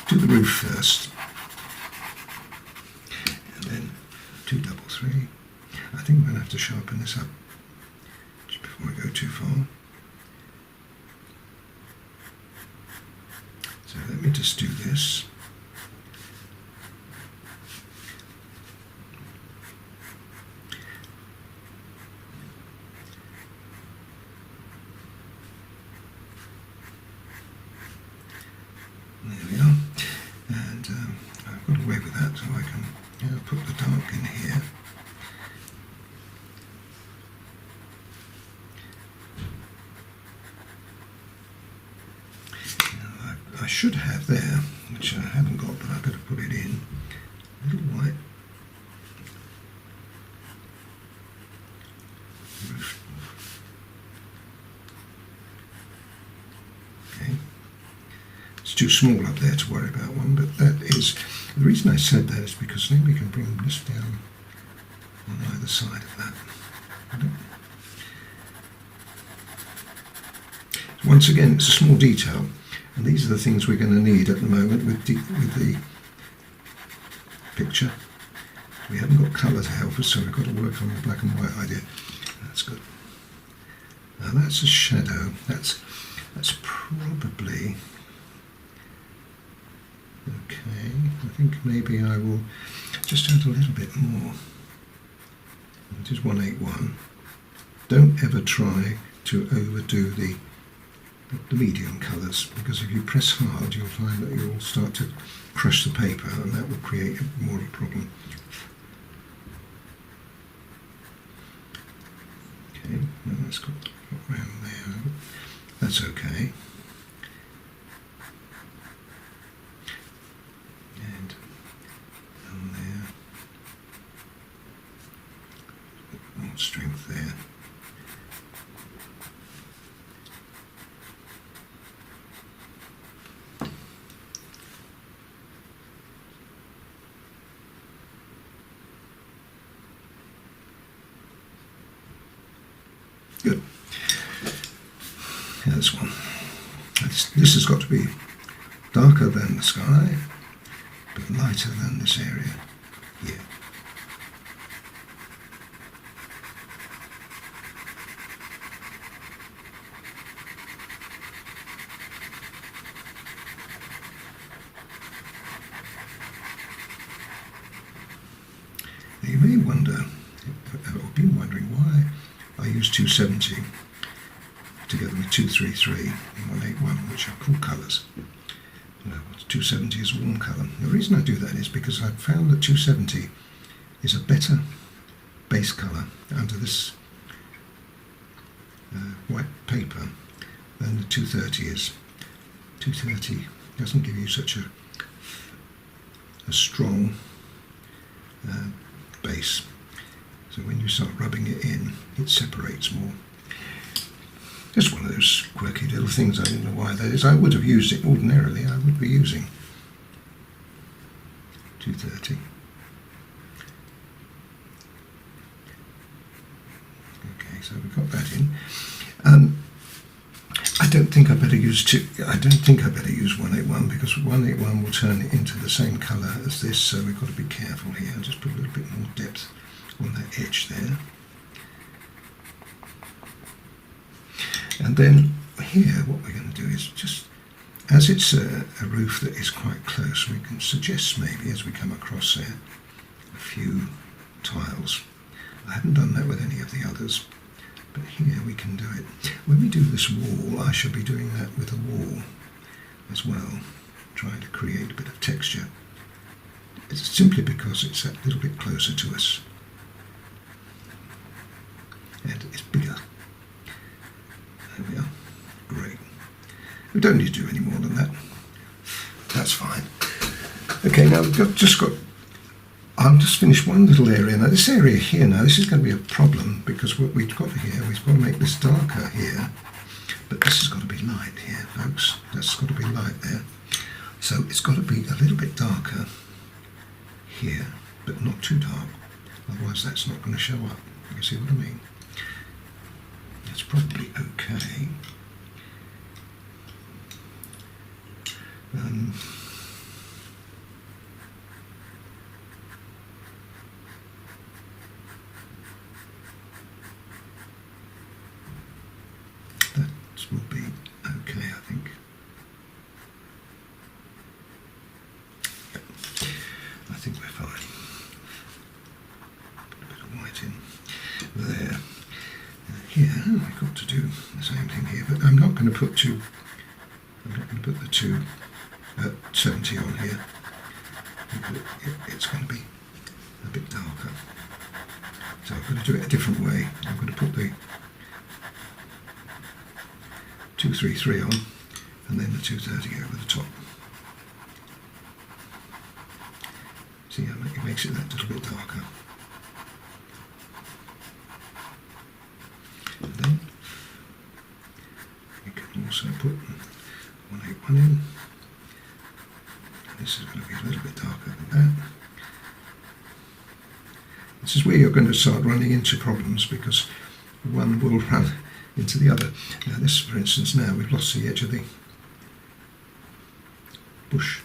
Do the roof first, and then 233. I think we're going to have to sharpen this up just before I go too far. So let me just do this. There we are. And I've got away with that, so I can put the dark in here. I should have there, which I haven't got, but I better put it in. A little white roof. Okay. It's too small up there to worry about one, but that is, the reason I said that is because then we can bring this down on either side of that. Once again, it's a small detail. And these are the things we're going to need at the moment with the picture. We haven't got colour to help us, so we've got to work on the black and white idea. That's good. Now that's a shadow. That's probably okay. I think maybe I will just add a little bit more. It is 181. Don't ever try to overdo the medium colours, because if you press hard you'll find that you'll start to crush the paper, and that will create more of a problem. Okay, well, that's got around there. That's okay. And down there, a bit more strength there. Good. Yeah, this one. This has got to be darker than the sky, but lighter than this area here. wonder, I've been wondering why I use 270 together with 233 and 181, which are cool colours. 270 is a warm colour. The reason I do that is because I've found that 270 is a better base colour under this white paper than the 230 is. 230 doesn't give you such a strong base, so when you start rubbing it in, it separates more. Just one of those quirky little things. I don't know why that is. I would have used it ordinarily. I would be using 230. Okay, so we've got that in. I don't think I better use 181 because 181 will turn it into the same colour as this. So we've got to be careful here. I'll just put a little bit more depth on that edge there. And then here what we're going to do is just, as it's a roof that is quite close, we can suggest maybe as we come across there a few tiles. I haven't done that with any of the others, but here we can do it. When we do this wall, I shall be doing that with a wall as well, trying to create a bit of texture. It's simply because it's a little bit closer to us and it's bigger. There we are. Great. We don't need to do any more than that. That's fine. Okay, now I've just got, I'll just finish one little area. Now this area here, now this is going to be a problem because what we've got here, we've got to make this darker here, but this has got to be light here, folks. That's got to be light there. So it's got to be a little bit darker here, but not too dark. Otherwise that's not going to show up. You see what I mean? It's probably okay. That will be okay, I think. Yep. I think we're fine. Put a bit of white in there. Here, we've got to do the same thing here, but I'm not going to put the 270 on here. It's going to be a bit darker. So I'm going to do it a different way. I'm going to put the 233 on and then the 230 over the top. See how it makes it that little bit darker. And then we can also put 181 in. This is going to be a little bit darker than that. This is where you're going to start running into problems because one will run into the other. Now this, for instance, now we've lost the edge of the bush.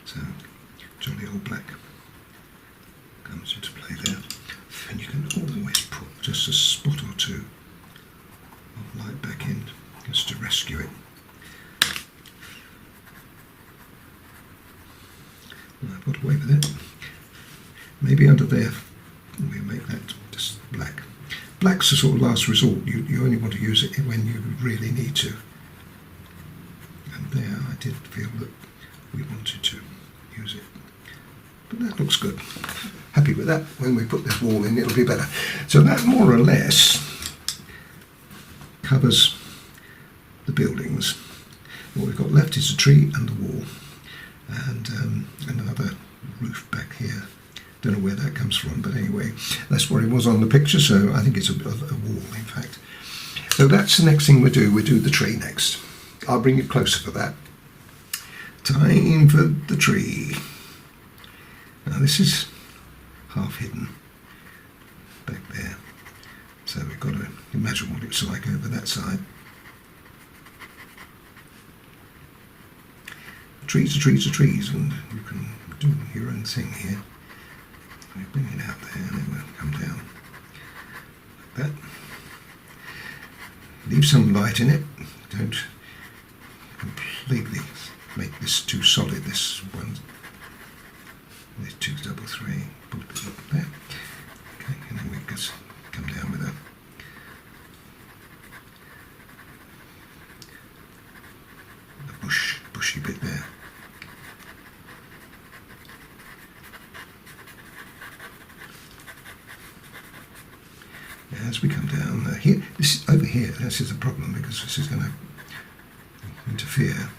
So jolly old black comes into play there. And you can always put just a spot or two of light back in just to rescue it. I've got away with it. Maybe under there we'll make that just black. Black's a sort of last resort. You only want to use it when you really need to. And there I did feel that we wanted to use it. But that looks good. Happy with that. When we put this wall in, it'll be better. So that more or less covers the buildings. What we've got left is a tree and the wall. And another roof back here. Don't know where that comes from, but anyway, that's where it was on the picture, so I think it's a wall, in fact. So that's the next thing we do. We do the tree next. I'll bring you closer for that. Time for the tree. Now this is half hidden back there, so we've got to imagine what it's like over that side. Trees are trees are trees, and you can do your own thing here. We bring it out there and then we'll come down like that. Leave some light in it. Don't completely make this too solid, this 233. Put a bit up there. Okay, and then we just come down with a bushy bit there. As we come down here, over here, this is a problem because this is going to interfere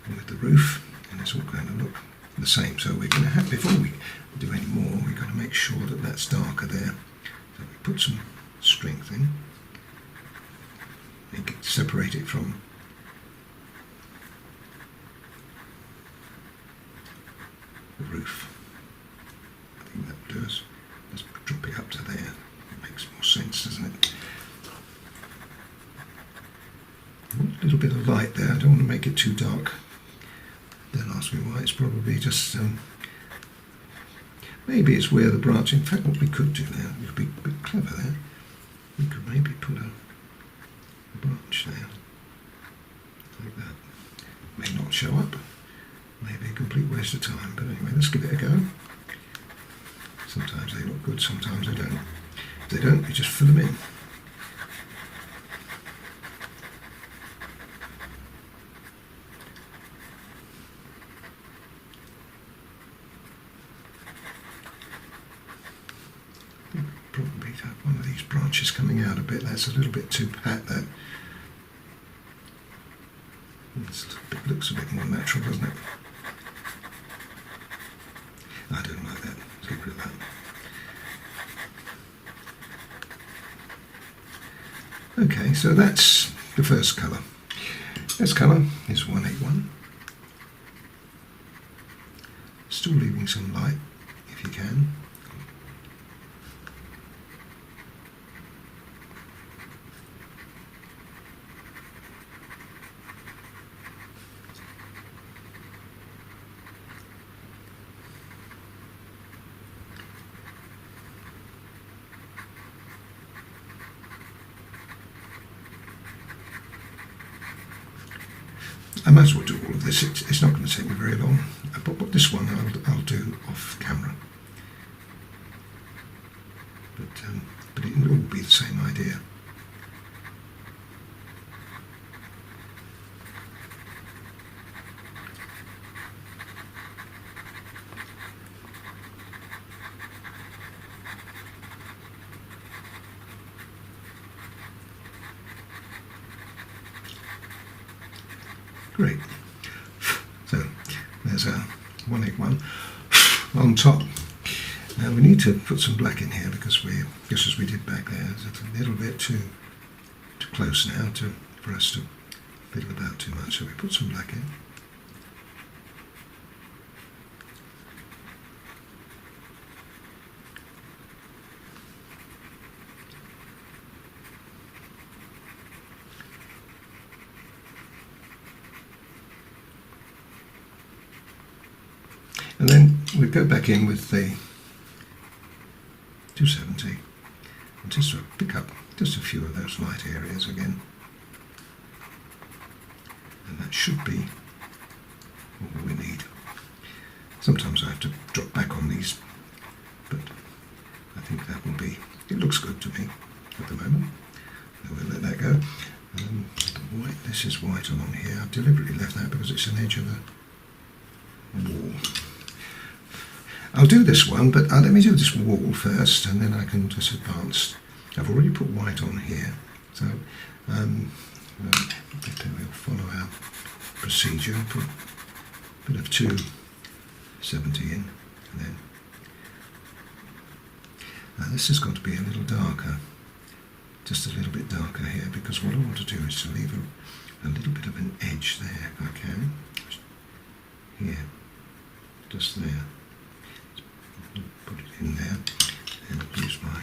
with the roof, and it's all going to look the same. So we're going to have, before we do any more, we're going to make sure that that's darker there. So we put some strength in, and separate it from the roof. I think that will do us. Let's drop it up to there. It makes more sense, doesn't it? A little bit of light there. I don't want to make it too dark. Don't ask me why. It's probably just maybe it's where the branch. In fact, what we could do there, it would be a bit clever there. We could maybe put a branch there, like that. May not show up. Maybe a complete waste of time. But anyway, let's give it a go. Sometimes they look good. Sometimes they don't. If they don't, you just fill them in. Probably have one of these branches coming out a bit. That's a little bit too pat. That looks a bit more natural, doesn't it? I don't like that. Let's get rid of that. Okay, so that's the first colour. Next colour is 181. Still leaving some light, if you can. I might as well do all of this. It's not going to take me very long. But this one I'll do off camera. But it will all be the same idea. Great. So there's a 181 on top. Now we need to put some black in here because we, just as we did back there, it's a little bit too close now for us to fiddle about too much. So we put some black in. And then we go back in with the 270 and just sort of pick up just a few of those light areas again. And that should be all we need. Sometimes I have to drop back on these, but I think that will be, it looks good to me at the moment. So we'll let that go. The white, this is white along here. I've deliberately left that because it's an edge of the wall. I'll do this one, but let me do this wall first, and then I can just advance. I've already put white on here, so we'll follow our procedure. Put a bit of 270 in, and then now this has got to be a little darker, just a little bit darker here, because what I want to do is to leave a little bit of an edge there, if I can. Here, just there. Put it in there and use my.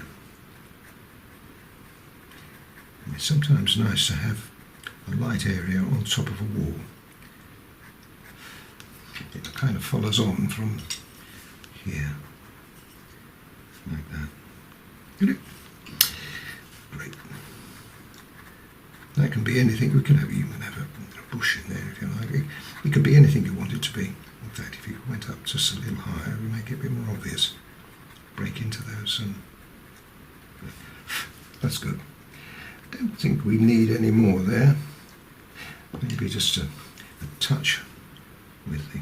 It's sometimes nice to have a light area on top of a wall. It kind of follows on from here, like that. Great. That can be anything. You can have a bush in there if you like. It can be anything you want it to be. In fact, if you went up just a little higher, it would make it a bit more obvious. Break into those That's good. I don't think we need any more there. Maybe just a touch with the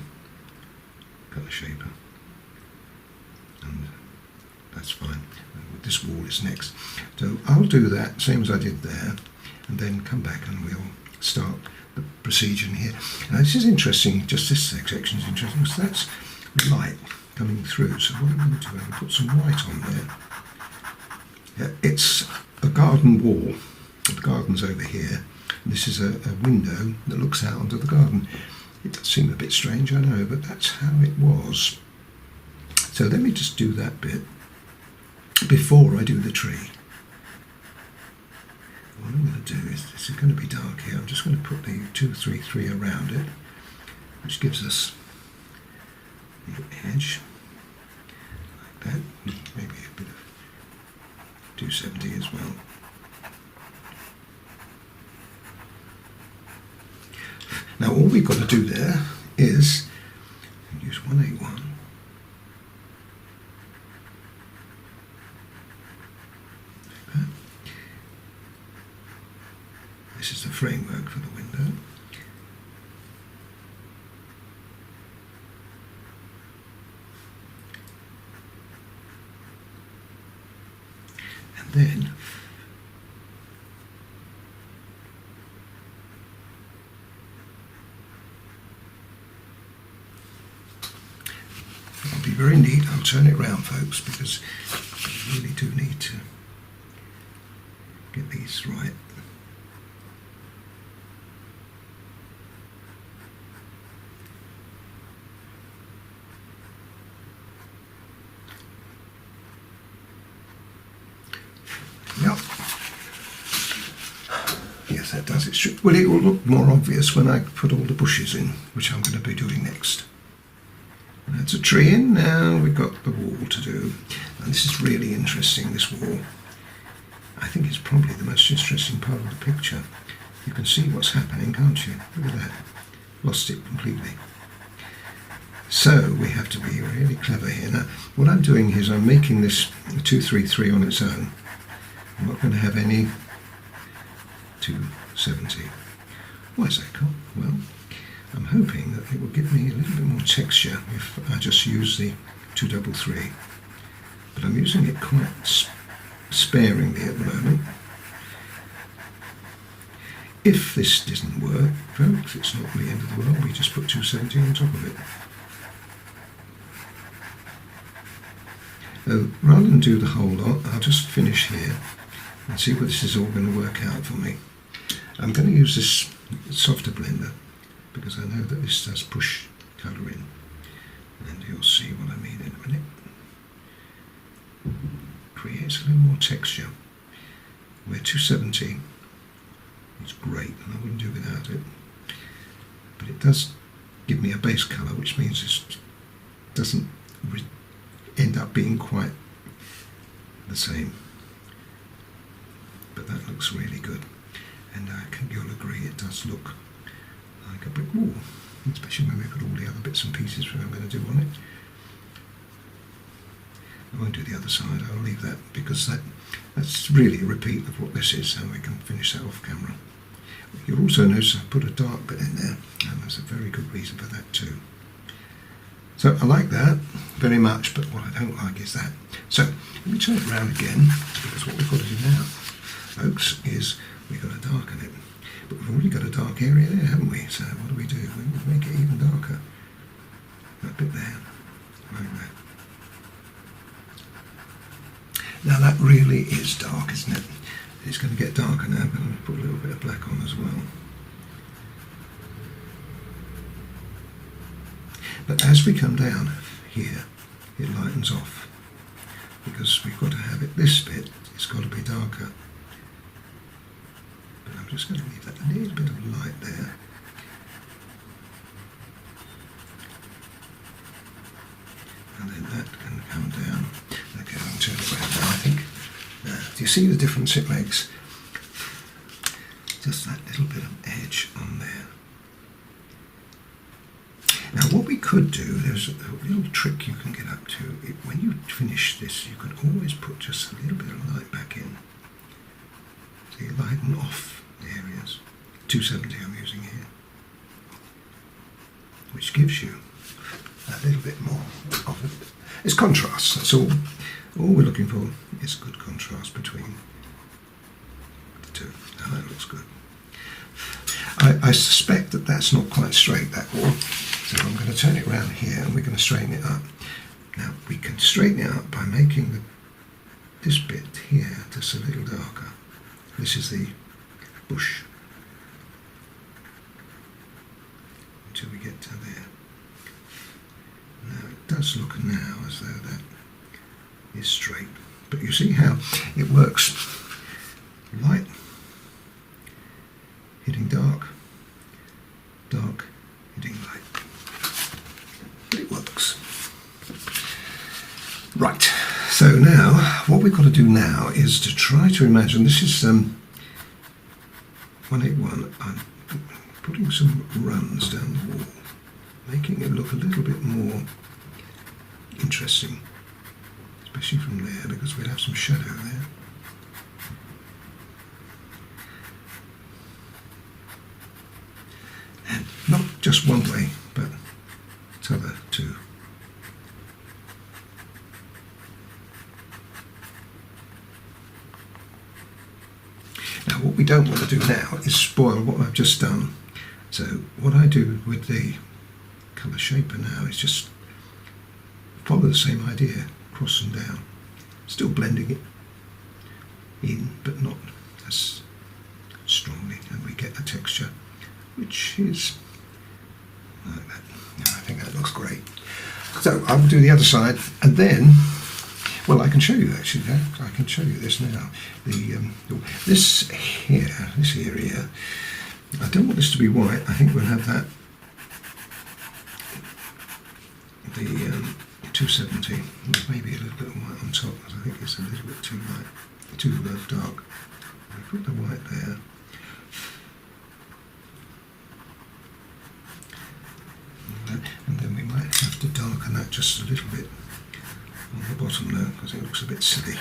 colour shaper. And that's fine. This wall is next. So I'll do that, same as I did there, and then come back and we'll start the procedure in here. Now this is interesting, just this section is interesting, because that's light coming through. So what I'm going to do, I'm going to put some white on there. It's a garden wall. The garden's over here. This is a window that looks out onto the garden. It does seem a bit strange, I know, but that's how it was. So let me just do that bit before I do the tree. What I'm going to do is, this is going to be dark here, I'm just going to put the 233 around it, which gives us the edge, like that, maybe a bit of 270 as well. Now all we've got to do there is use 181. This is the framework for the window. And then it'll be very neat. I'll turn it round, folks, because we really do need to get these right. Yep. Yes, that does it. Well, it will look more obvious when I put all the bushes in, which I'm going to be doing next. That's a tree in. Now we've got the wall to do. And this is really interesting, this wall. I think it's probably the most interesting part of the picture. You can see what's happening, can't you? Look at that. Lost it completely. So we have to be really clever here. Now, what I'm doing is I'm making this 233 on its own. I'm not going to have any 270. Why is that, Carl? Well, I'm hoping that it will give me a little bit more texture if I just use the 233. But I'm using it quite sparingly at the moment. If this doesn't work, folks, it's not the end of the world. We just put 270 on top of it. Rather than do the whole lot, I'll just finish here and see whether this is all going to work out for me. I'm going to use this softer blender because I know that this does push colour in, and you'll see what I mean in a minute. Creates a little more texture, where 270 is great and I wouldn't do without it, but it does give me a base colour, which means it doesn't end up being quite the same. But that looks really good, and you'll agree it does look like a brick wall, especially when we put all the other bits and pieces I'm going to do on it. I won't do the other side, I'll leave that because that's really a repeat of what this is, and we can finish that off camera. You'll also notice I put a dark bit in there, and there's a very good reason for that too. So I like that very much, but what I don't like is that. So let me turn it around again, because what we've got to do now, folks, is we've got to darken it. But we've already got a dark area there, haven't we? So what do? We make it even darker. That bit there, like that. Now that really is dark, isn't it? It's going to get darker now. I'm going to put a little bit of black on as well. But as we come down here, it lightens off, because we've got to have it, this bit, it's got to be darker. But I'm just going to leave that a little bit of light there. And then that can come down. Okay, I'll turn it around now, I think. Now, do you see the difference it makes? Just that little bit of edge on there. Now what we could do, there's a little trick you can get up to. When you finish this, you can always put just a little bit of light back in. So you lighten off the areas. 270 I'm using here, which gives you a little bit more of it. It's contrast, that's all. All we're looking for is good contrast between the two. Now that looks good. I suspect that that's not quite straight, that wall, so I'm going to turn it around here and we're going to straighten it up. Now we can straighten it up by making this bit here just a little darker. This is the bush, until we get to there. Now it does look now as though that is straight, but you see how it works. Light hitting dark, dark hitting light. But it works. Right, so now what we've got to do now is to try to imagine, this is 181, I'm putting some runs down the wall, making it look a little bit more interesting, especially from there, because we'll have some shadow there. And not just one way, but t'other too. Now what we don't want to do now is spoil what I've just done. So what I do with the colour shaper now is just follow the same idea, cross and down, still blending it in, but not as strongly, and we get a texture which is like that. I think that looks great. So I will do the other side, and then, well, I can show you actually. I can show you this now. This here, this area, I don't want this to be white. I think we'll have that. The 270, maybe a little bit of white on top, because I think it's a little bit too light, too dark. We put the white there. And then we might have to darken that just a little bit on the bottom there, because it looks a bit silly.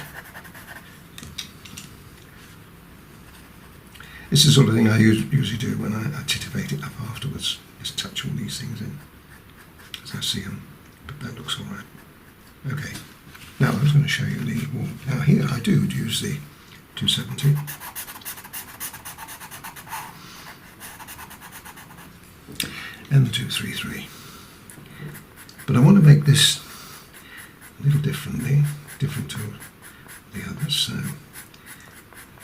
This is the sort of thing I usually do when I titivate it up afterwards, just touch all these things in as I see them, but that looks alright. Okay, now I was going to show you the wall. Now here I do use the 270. And the 233. But I want to make this a little different to the others, so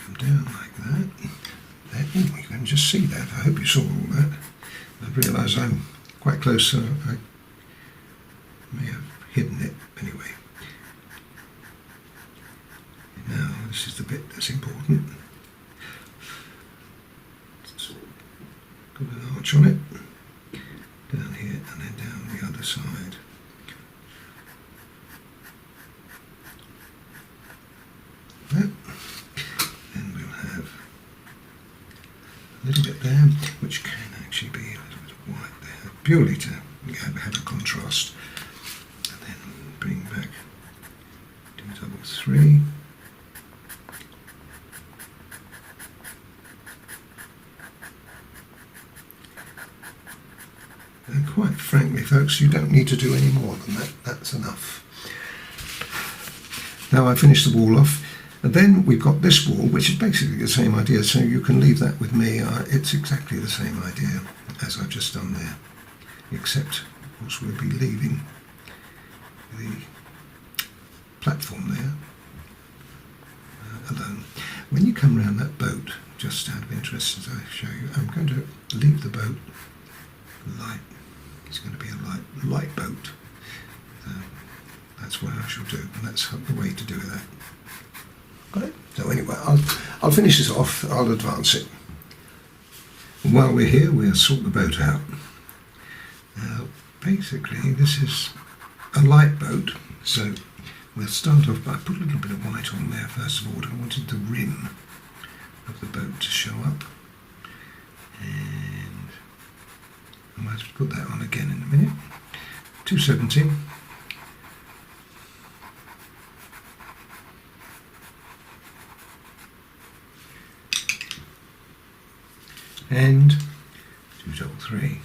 come down like that. There, you can just see that. I hope you saw all that. I realise I'm quite close, so I may have hidden it anyway. Now this is the bit that's important. Got an arch on it. Down here and then down the other side. That. Then we'll have a little bit there, which can actually be a little bit of white there, purely to have a contrast. And then bring back 233. And quite frankly, folks, you don't need to do any more than that. That's enough. Now I've finished the wall off, and then we've got this wall, which is basically the same idea, so you can leave that with me. It's exactly the same idea as I've just done there, except, of course, we'll be leaving the platform there alone. When you come around that boat, just out of interest as I show you, I'm going to leave the boat light. It's going to be a light boat. That's what I shall do, and that's the way to do that. Got it? So anyway, I'll finish this off. I'll advance it. And while we're here, we'll sort the boat out. Now, basically, this is a light boat, so we'll start off by put a little bit of white on there first of all. I wanted the rim of the boat to show up, and I might Let's put that on again in a minute. 270. And 233.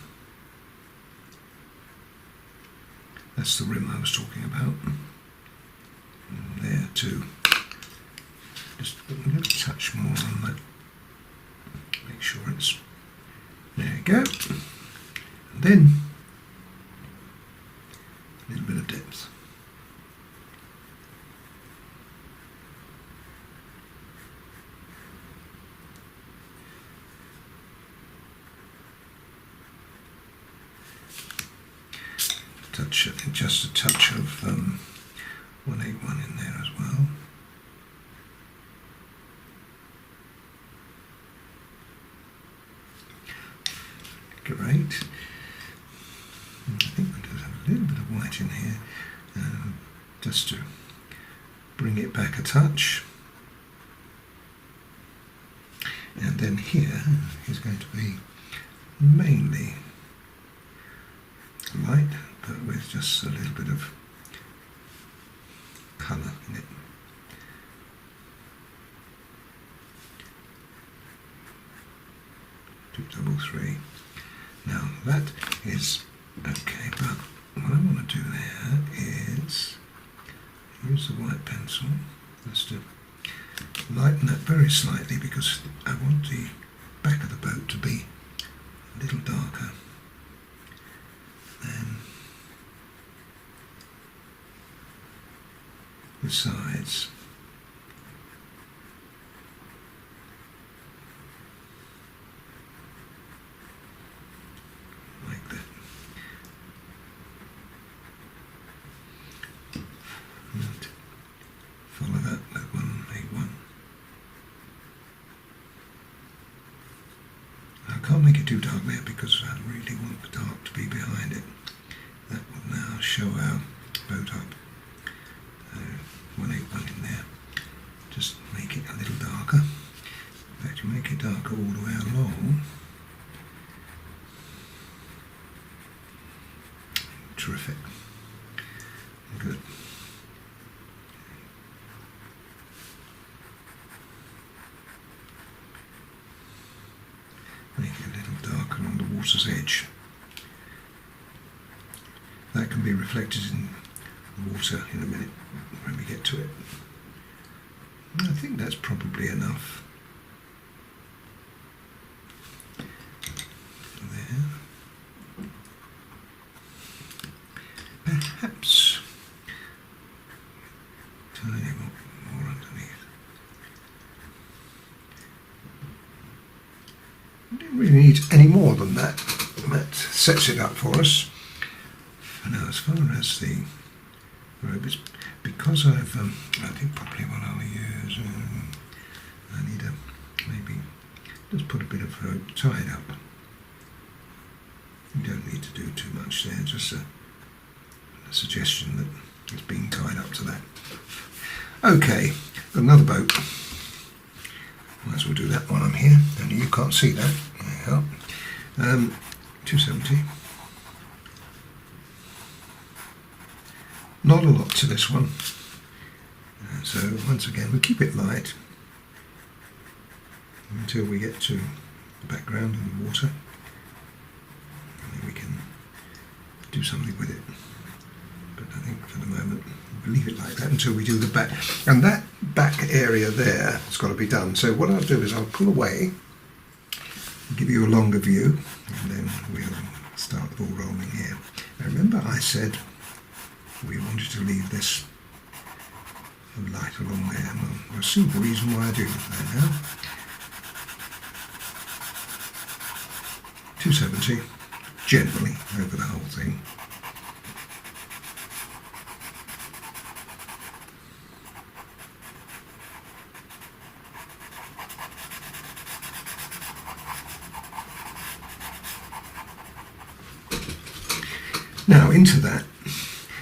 That's the rim I was talking about. And there too. Just put a little touch more on that. Make sure it's there. You go. And then a little bit of depth. Just a touch of 181 in there as well. Great. I think we do have a little bit of white in here, just to bring it back a touch. And then here is going to be mainly light, but with just a little bit of colour in it. Two double three. Now that is okay, but what I want to do there is use the white pencil just to lighten that very slightly, because I want the back of the boat to be a little darker than the sides. Like that. And follow that with 181. I can't make it too dark there because I really want the dark to be behind it. That will now show our boat up. 181 in there. Just make it a little darker. In fact, you make it darker all the way along. Terrific. Good. Make it a little darker on the water's edge. That can be reflected in the water in a minute when we get to it. I think that's probably enough. There. Perhaps tiny more underneath. We don't really need any more than that. That sets it up for us. And now, as far as the rope is, because I think probably what I'll use, I need to maybe just put a bit of rope tied up. You don't need to do too much there, just a suggestion that it's being tied up to that. Okay, got another boat. Might as well do that while I'm here, only you can't see that. There you are. 270. Not a lot to this one. So once again, we keep it light until we get to the background and the water. And then we can do something with it. But I think for the moment, we'll leave it like that until we do the back. And that back area there has got to be done. So what I'll do is I'll pull away, give you a longer view, and then we'll start the ball rolling here. Now remember I said we wanted to leave this light along there, and we'll see the reason why I do that now. 270, generally, over the whole thing. Now into that,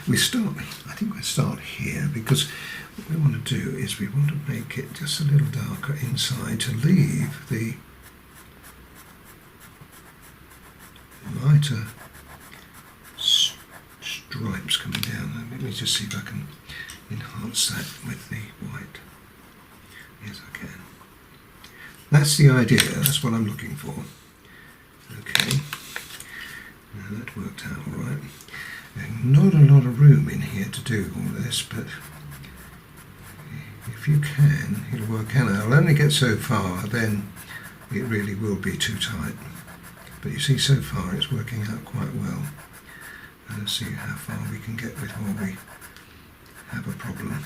we start here, because what we want to do is we want to make it just a little darker inside to leave the lighter enhance that with the white. Yes, I can. That's the idea, that's what I'm looking for. Okay, now that worked out all right. Not a lot of room in here to do all this, but if you can, it'll work out. I'll only get so far, then it really will be too tight. But you see, so far it's working out quite well. Let's see how far we can get before we have a problem.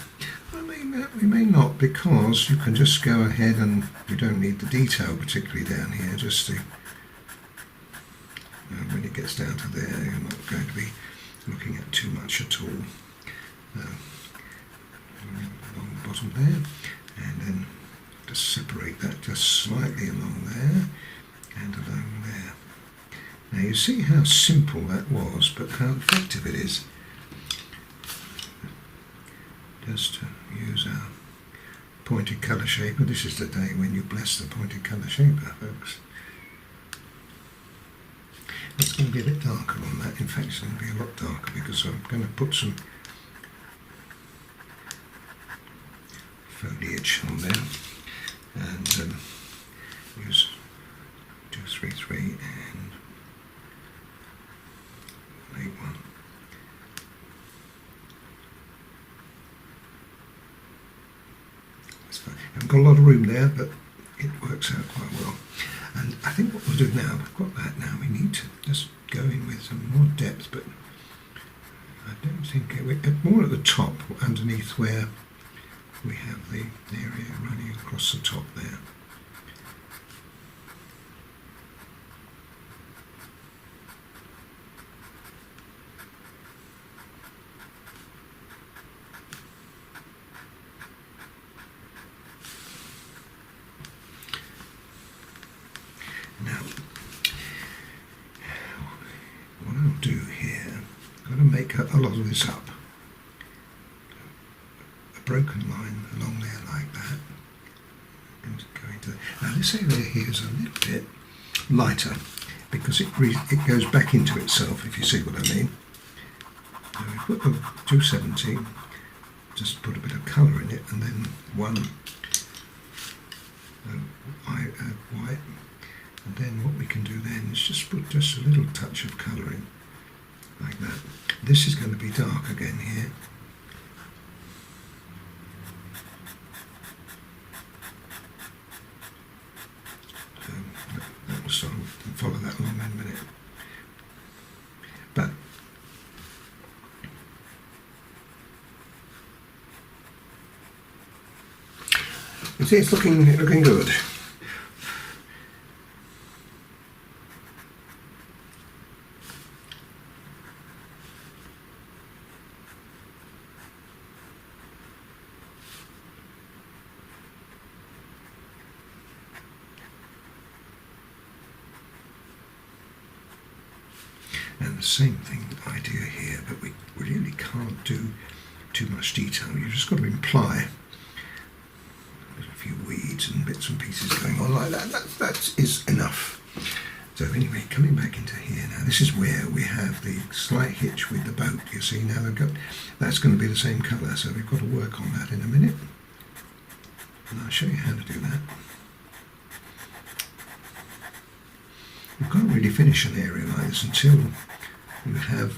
We may not, because you can just go ahead and you don't need the detail particularly down here, just to, when it gets down to there, you're not going to be looking at too much at all. Along the bottom there, and then just separate that just slightly along there and along there. Now you see how simple that was, but how effective it is. Just to use our pointed colour shaper. This is the day when you bless the pointed colour shaper, folks. It's going to be a bit darker on that. In fact, it's going to be a lot darker because I'm going to put some foliage on there and use 233 and 181. That's fine. I haven't got a lot of room there, but it works out quite well. And I think what we'll do now, we've got that now, we need to just go in with some more depth, but I don't think more at the top, underneath where we have the area running across the top there. Now, what I'll do here, I've got to make a lot of this up. A broken line along there like that. And go into, now this area here is a little bit lighter because it goes back into itself, if you see what I mean. So we put the 270, just put a bit of colour in it, and then one white. And then what we can do then is just put just a little touch of colour in, like that. This is going to be dark again here. So that will start, follow that along in a minute. But you see, it's looking good. And the same idea here, but we really can't do too much detail. You've just got to imply a few weeds and bits and pieces going on like that. That is enough. So anyway, coming back into here now, this is where we have the slight hitch with the boat. You see now that's going to be the same colour, so we've got to work on that in a minute. And I'll show you how to do that. You can't really finish an area like this until you have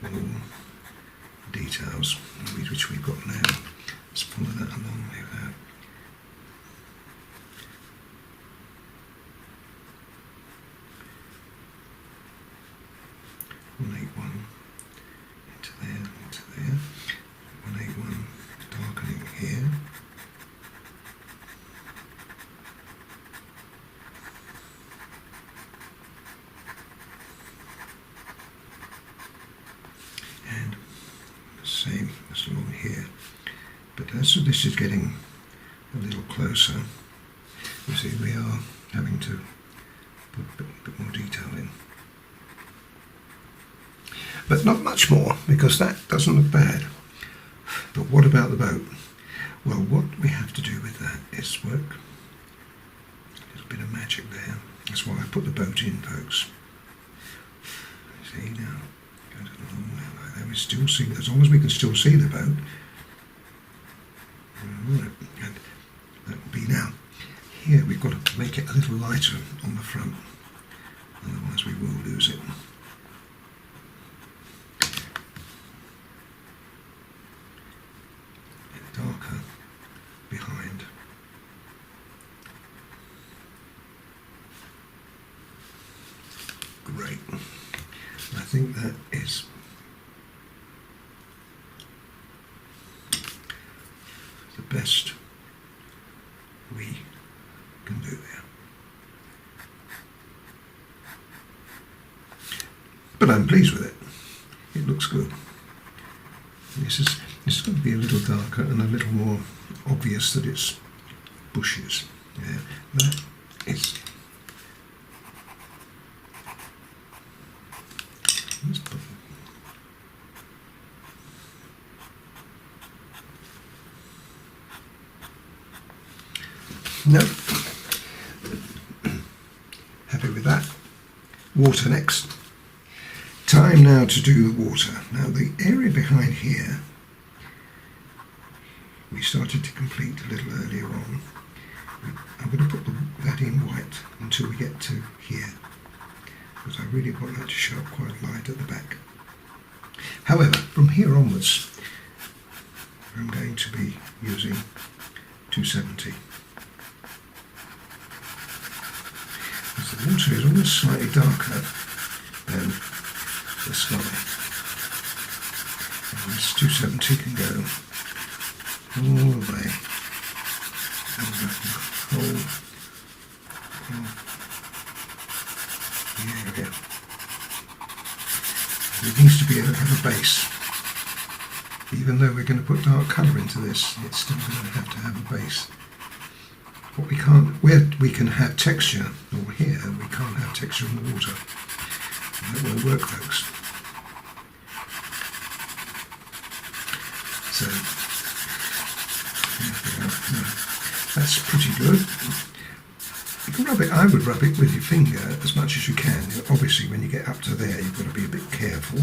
all the details, which we've got now. Let's follow that along with that. Into there, 181, darkening here. And the same as along here. But as this is getting a little closer, you see we are having to put a bit more detail in. But not much more, because that doesn't look bad. But what about the boat? Well, what we have to do with that is work a little bit of magic there. That's why I put the boat in, folks. See now, goes along there like that. We still see, as long as we can still see the boat. Right, and that will be now. Here we've got to make it a little lighter on the front, otherwise we will lose it. And darker behind. Great. I think that is the best we can do there. But I'm pleased with it. It looks good. This is going to be a little darker and a little more obvious that it's bushes. Yeah, that is. No. Happy with that. Water next. Time now to do the water. Now the area behind here we started to complete a little earlier on. I'm going to put that in white until we get to here, because I really want that to show up quite light at the back. However, from here onwards I'm going to be using 270. The water is always slightly darker than the sky. And this 270 can go all the way over the whole area. It needs to be able to have a base. Even though we're going to put dark colour into this, it's still going to have a base. What we can't, where we can have texture, or here, we can't have texture in the water. And that won't work, folks. So, that's pretty good. You can rub it, I would rub it with your finger as much as you can. Obviously, when you get up to there, you've got to be a bit careful.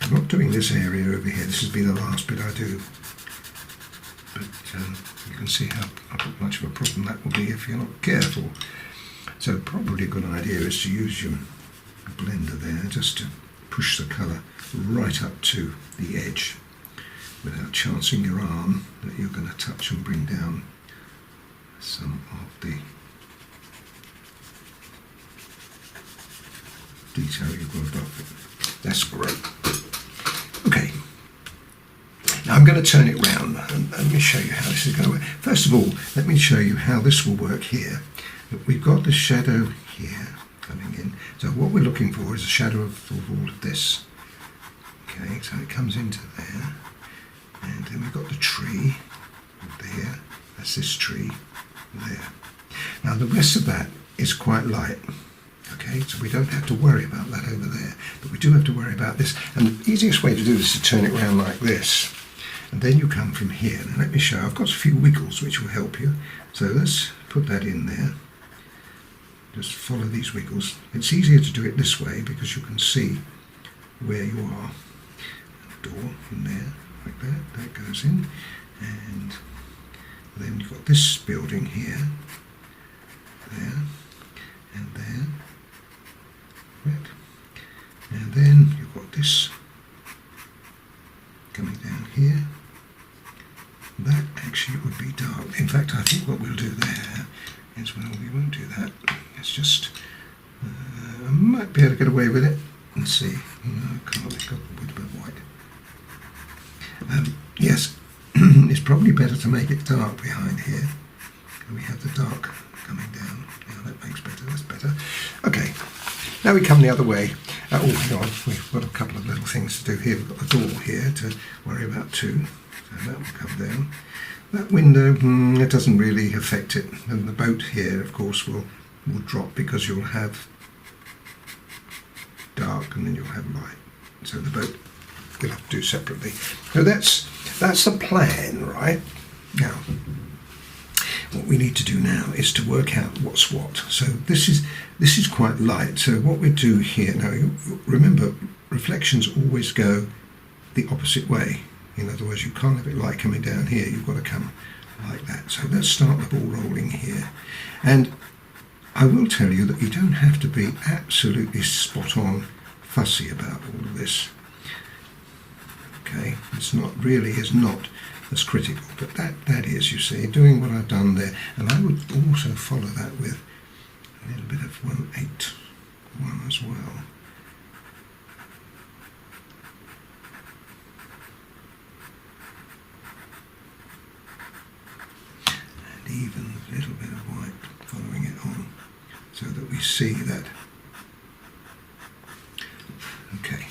I'm not doing this area over here. This has been the last bit I do. But you can see how much of a problem that will be if you're not careful. So probably a good idea is to use your blender there just to push the colour right up to the edge without chancing your arm that you're going to touch and bring down some of the detail you've got above it. That's great. Okay. Now I'm going to turn it round and let me show you how this is going to work. First of all, let me show you how this will work here. We've got the shadow here coming in. So what we're looking for is a shadow of all of this. Okay, so it comes into there. And then we've got the tree there. That's this tree there. Now the rest of that is quite light. Okay, so we don't have to worry about that over there. But we do have to worry about this. And the easiest way to do this is to turn it around like this. And then you come from here. Now let me show. I've got a few wiggles which will help you. So let's put that in there. Just follow these wiggles. It's easier to do it this way because you can see where you are. The door in there, like that. That goes in. And then you've got this building here. There. And there. Right. And then you've got this coming down here. That actually would be dark. In fact, I think what we'll do there is, well, we won't do that. It's just, I might be able to get away with it. Let's see. No, I can't. I've got a bit of white. Yes, it's probably better to make it dark behind here. And we have the dark coming down. Yeah, that makes better. That's better. Okay. Now we come the other way. Oh, hang on. We've got a couple of little things to do here. We've got a door here to worry about too. So that will come down. That window, it doesn't really affect it. And the boat here, of course, will drop because you'll have dark and then you'll have light. So the boat we'll have to do separately. So that's the plan, right? Now, what we need to do now is to work out what's what. So this is quite light. So what we do here now, remember reflections always go the opposite way. In other words, you can't have it light coming down here, you've got to come like that. So let's start the ball rolling here. And I will tell you that you don't have to be absolutely spot on fussy about all of this. Okay, it's not really is not as critical, but that is, you see, doing what I've done there. And I would also follow that with a little bit of 181 as well. And even a little bit of white following it on, so that we see that. Okay,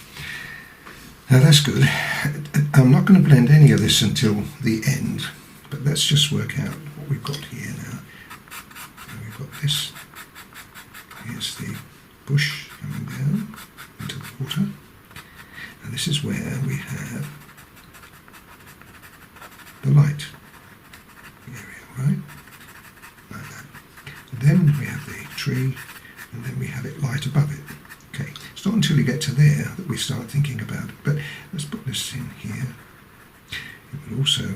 now that's good. I'm not going to blend any of this until the end, but let's just work out what we've got here now. So we've got this, here's the bush coming down into the water, and this is where we have the light area, right? Like that. And then we have the tree, and then we have it light above it. Okay, it's not until you get to there that we start thinking about it, but let's put this in here. It would also, a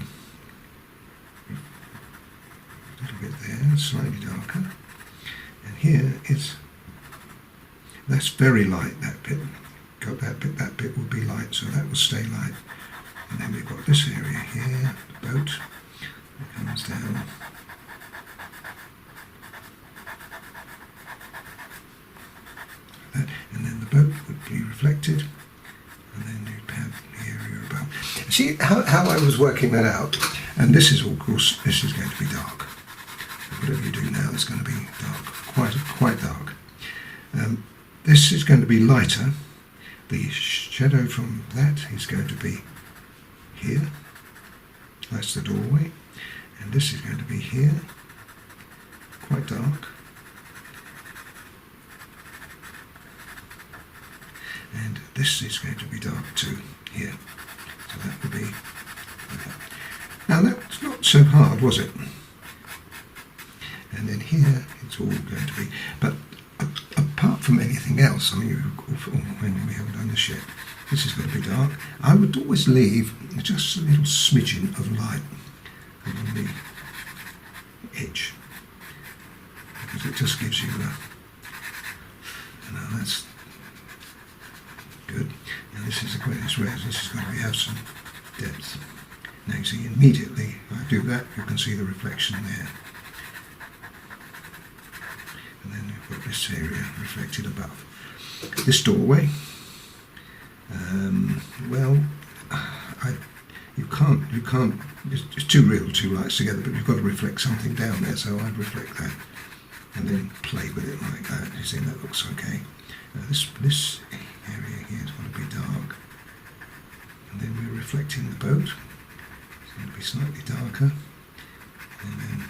little bit there, slightly darker, and here is, that's very light, that bit. Got that bit will be light, so that will stay light. And then we've got this area here, the boat, that comes down. That, and then the boat would be reflected, and then you'd have the area above. See how I was working that out? And this is, of course, this is going to be dark. So whatever you do now is going to be dark, quite dark. This is going to be lighter. The shadow from that is going to be here. That's the doorway. And this is going to be here, quite dark. And this is going to be dark too, here. So that would be like that. Now that's not so hard, was it? And then here it's all going to be, but apart from anything else, I mean, when we haven't done this yet, this is going to be dark. I would always leave just a little smidgen of light along the edge, because it just gives you a, that's good. Now this is the greatest rare. This is going to have some depth. Now you see immediately if I do that, you can see the reflection there. And then you've got this area reflected above. This doorway, well, you can't, it's two lights together, but you've got to reflect something down there, so I'd reflect that and then play with it like that. You see, that looks okay. Now this area here is going to be dark, and then we're reflecting the boat. It's going to be slightly darker, and then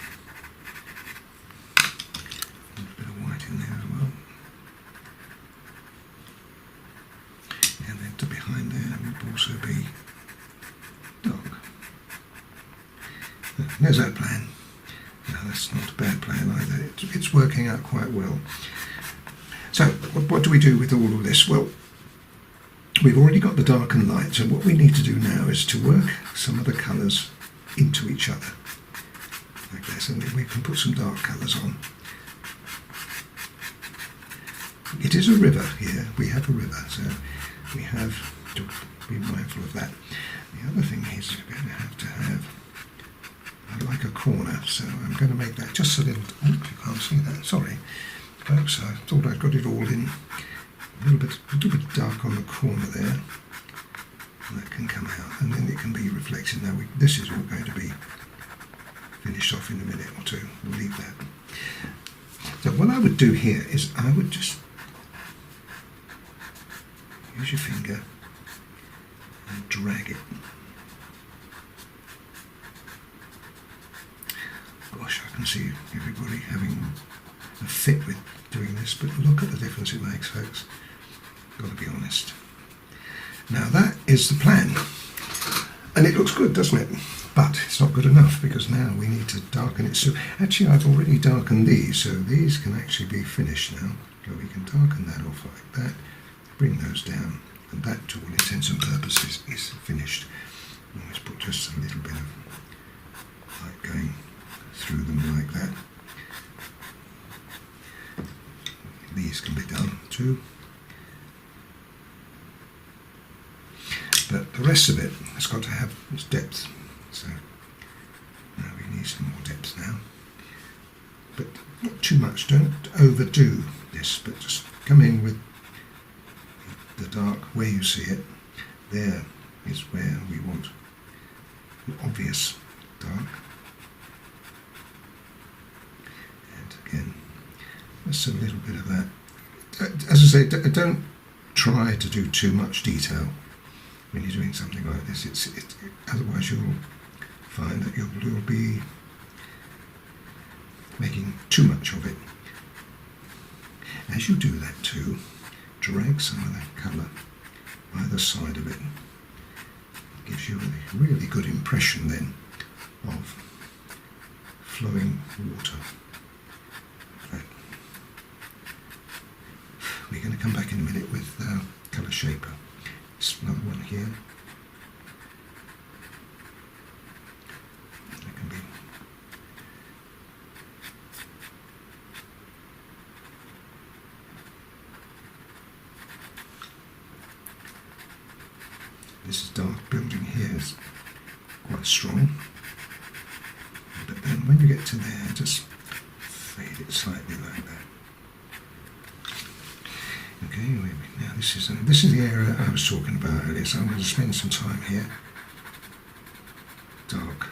a little bit of white in there as well, and then to behind there would also be dark. There's that plan. No, that's not a bad plan either. It's working out quite well. So what do we do with all of this? Well, we've already got the dark and light, so what we need to do now is to work some of the colours into each other, like this, and then we can put some dark colours on. It is a river here, we have a river, so we have to be mindful of that. The other thing is we're going to have like a corner, so I'm going to make that just a little, oh, you can't see that, sorry folks, I thought I'd got it all in a little bit dark on the corner there, and that can come out, and then it can be reflected. Now this is all going to be finished off in a minute or two, we'll leave that. So what I would do here is I would just use your finger and drag it. Gosh, I can see everybody having a fit with doing this, but look at the difference it makes, folks. Got to be honest. Now that is the plan, and it looks good, doesn't it? But it's not good enough, because now we need to darken it. So actually I've already darkened these, so these can actually be finished now. So we can darken that off like that, bring those down And that, to all intents and purposes, is finished. Always put just a little bit of light going through them like that. These can be done too. But the rest of it has got to have its depth. So now we need some more depth now. But not too much, don't overdo this, but just come in with the dark where you see it. There is where we want an obvious dark. And again, just a little bit of that. As I say, don't try to do too much detail when you're doing something like this. Otherwise you'll find that you'll be making too much of it. As you do that too, drag some of that colour either side of it. It gives you a really good impression then of flowing water. Right. We're going to come back in a minute with colour shaper. There's another one here. That can be this is dark building here is quite strong, but then when you get to there, just fade it slightly like that. Okay, now this is the area I was talking about earlier, so I'm going to spend some time here. Dark.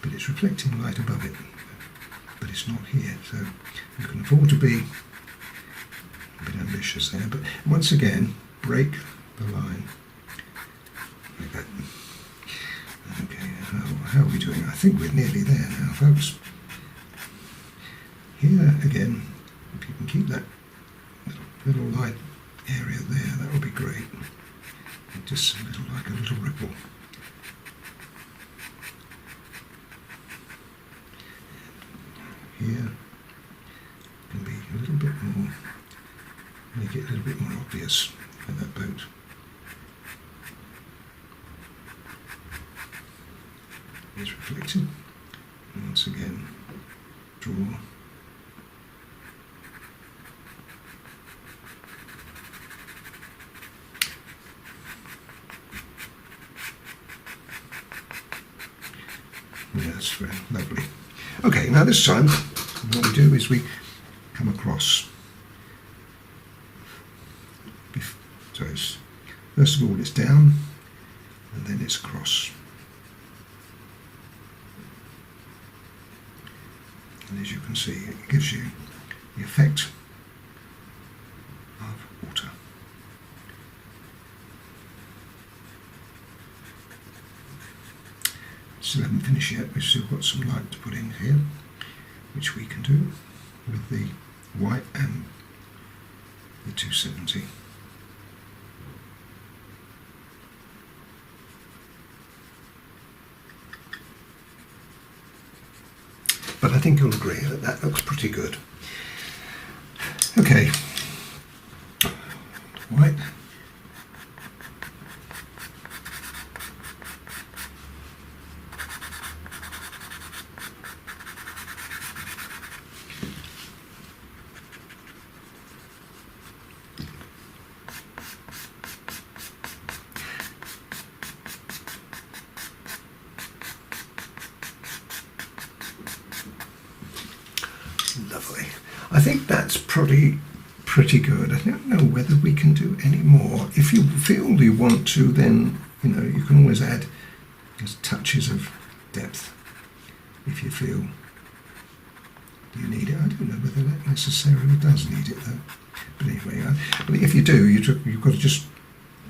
But it's reflecting light above it, but it's not here, so you can afford to be a bit ambitious there. But once again, break the line like that. Okay, how are we doing? I think we're nearly there now, folks. Here again, if you can keep that little light area there, that would be great. Just a little, like a little ripple. Here can be a little bit more, make it a little bit more obvious for that boat. It's reflected. And once again, draw. Yeah, that's very lovely. Okay, now this time what we do is we come across. So it's, first of all it's down and then it's across. And as you can see, it gives you the effect of water. Still haven't finished yet, we've still got some light to put in here, which we can do with the white and the 270. But I think you'll agree that that looks pretty good. Okay, white. Lovely. I think that's pretty good. I don't know whether we can do any more. If you feel you want to, then you can always add just touches of depth if you feel you need it. I don't know whether that necessarily does need it though. But anyway, but if you do, you've got to just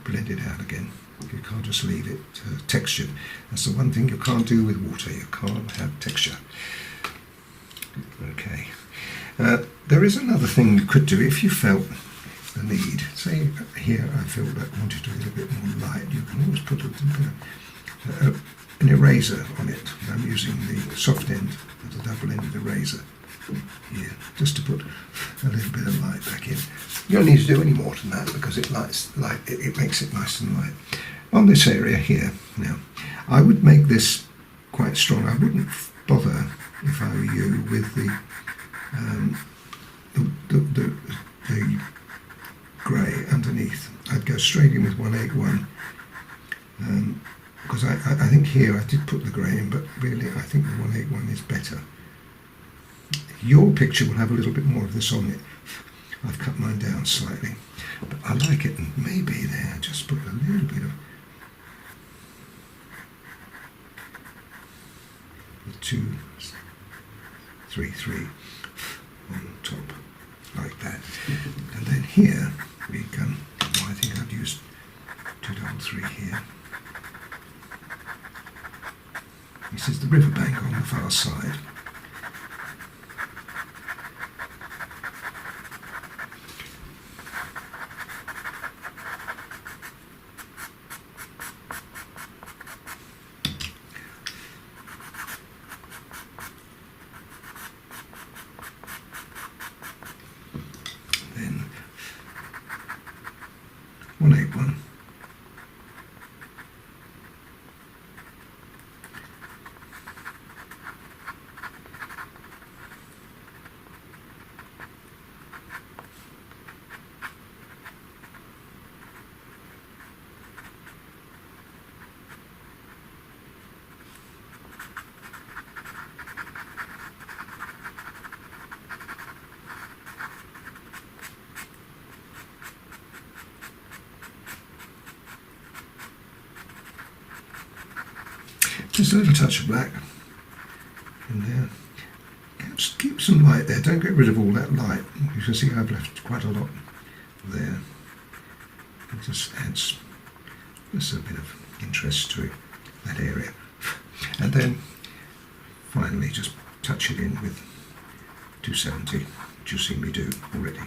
blend it out again. You can't just leave it textured. That's the one thing you can't do with water. You can't have texture. Okay. There is another thing you could do if you felt the need. Say here I feel that I wanted a little bit more light. You can always put an eraser on it. I'm using the soft end of the double-ended eraser here, just to put a little bit of light back in. You don't need to do any more than that because it makes it nice and light. On this area here, now, I would make this quite strong. I wouldn't bother, if I were you, with the grey underneath. I'd go straight in with 181 because I think here I did put the grey in, but really I think the 181 is better. Your picture will have a little bit more of this on it. I've cut mine down slightly, but I like it, and maybe there just put a little bit of 233 on top, like that. And then here we can, I think I've used 233 here. This is the riverbank on the far side. Then 181. Just a little touch of black in there. Just keep some light there. Don't get rid of all that light. You can see I've left quite a lot there. It just adds just a bit of interest to that area. And then finally just touch it in with 270, which you've seen me do already.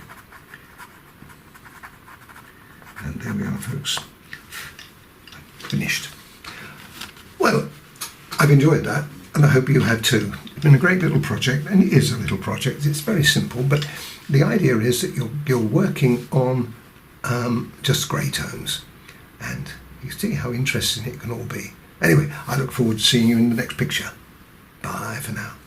And there we are, folks. Finished. Well, I've enjoyed that, and I hope you have too. It's been a great little project, and it is a little project. It's very simple, but the idea is that you're working on just grey tones, and you see how interesting it can all be. Anyway, I look forward to seeing you in the next picture. Bye for now.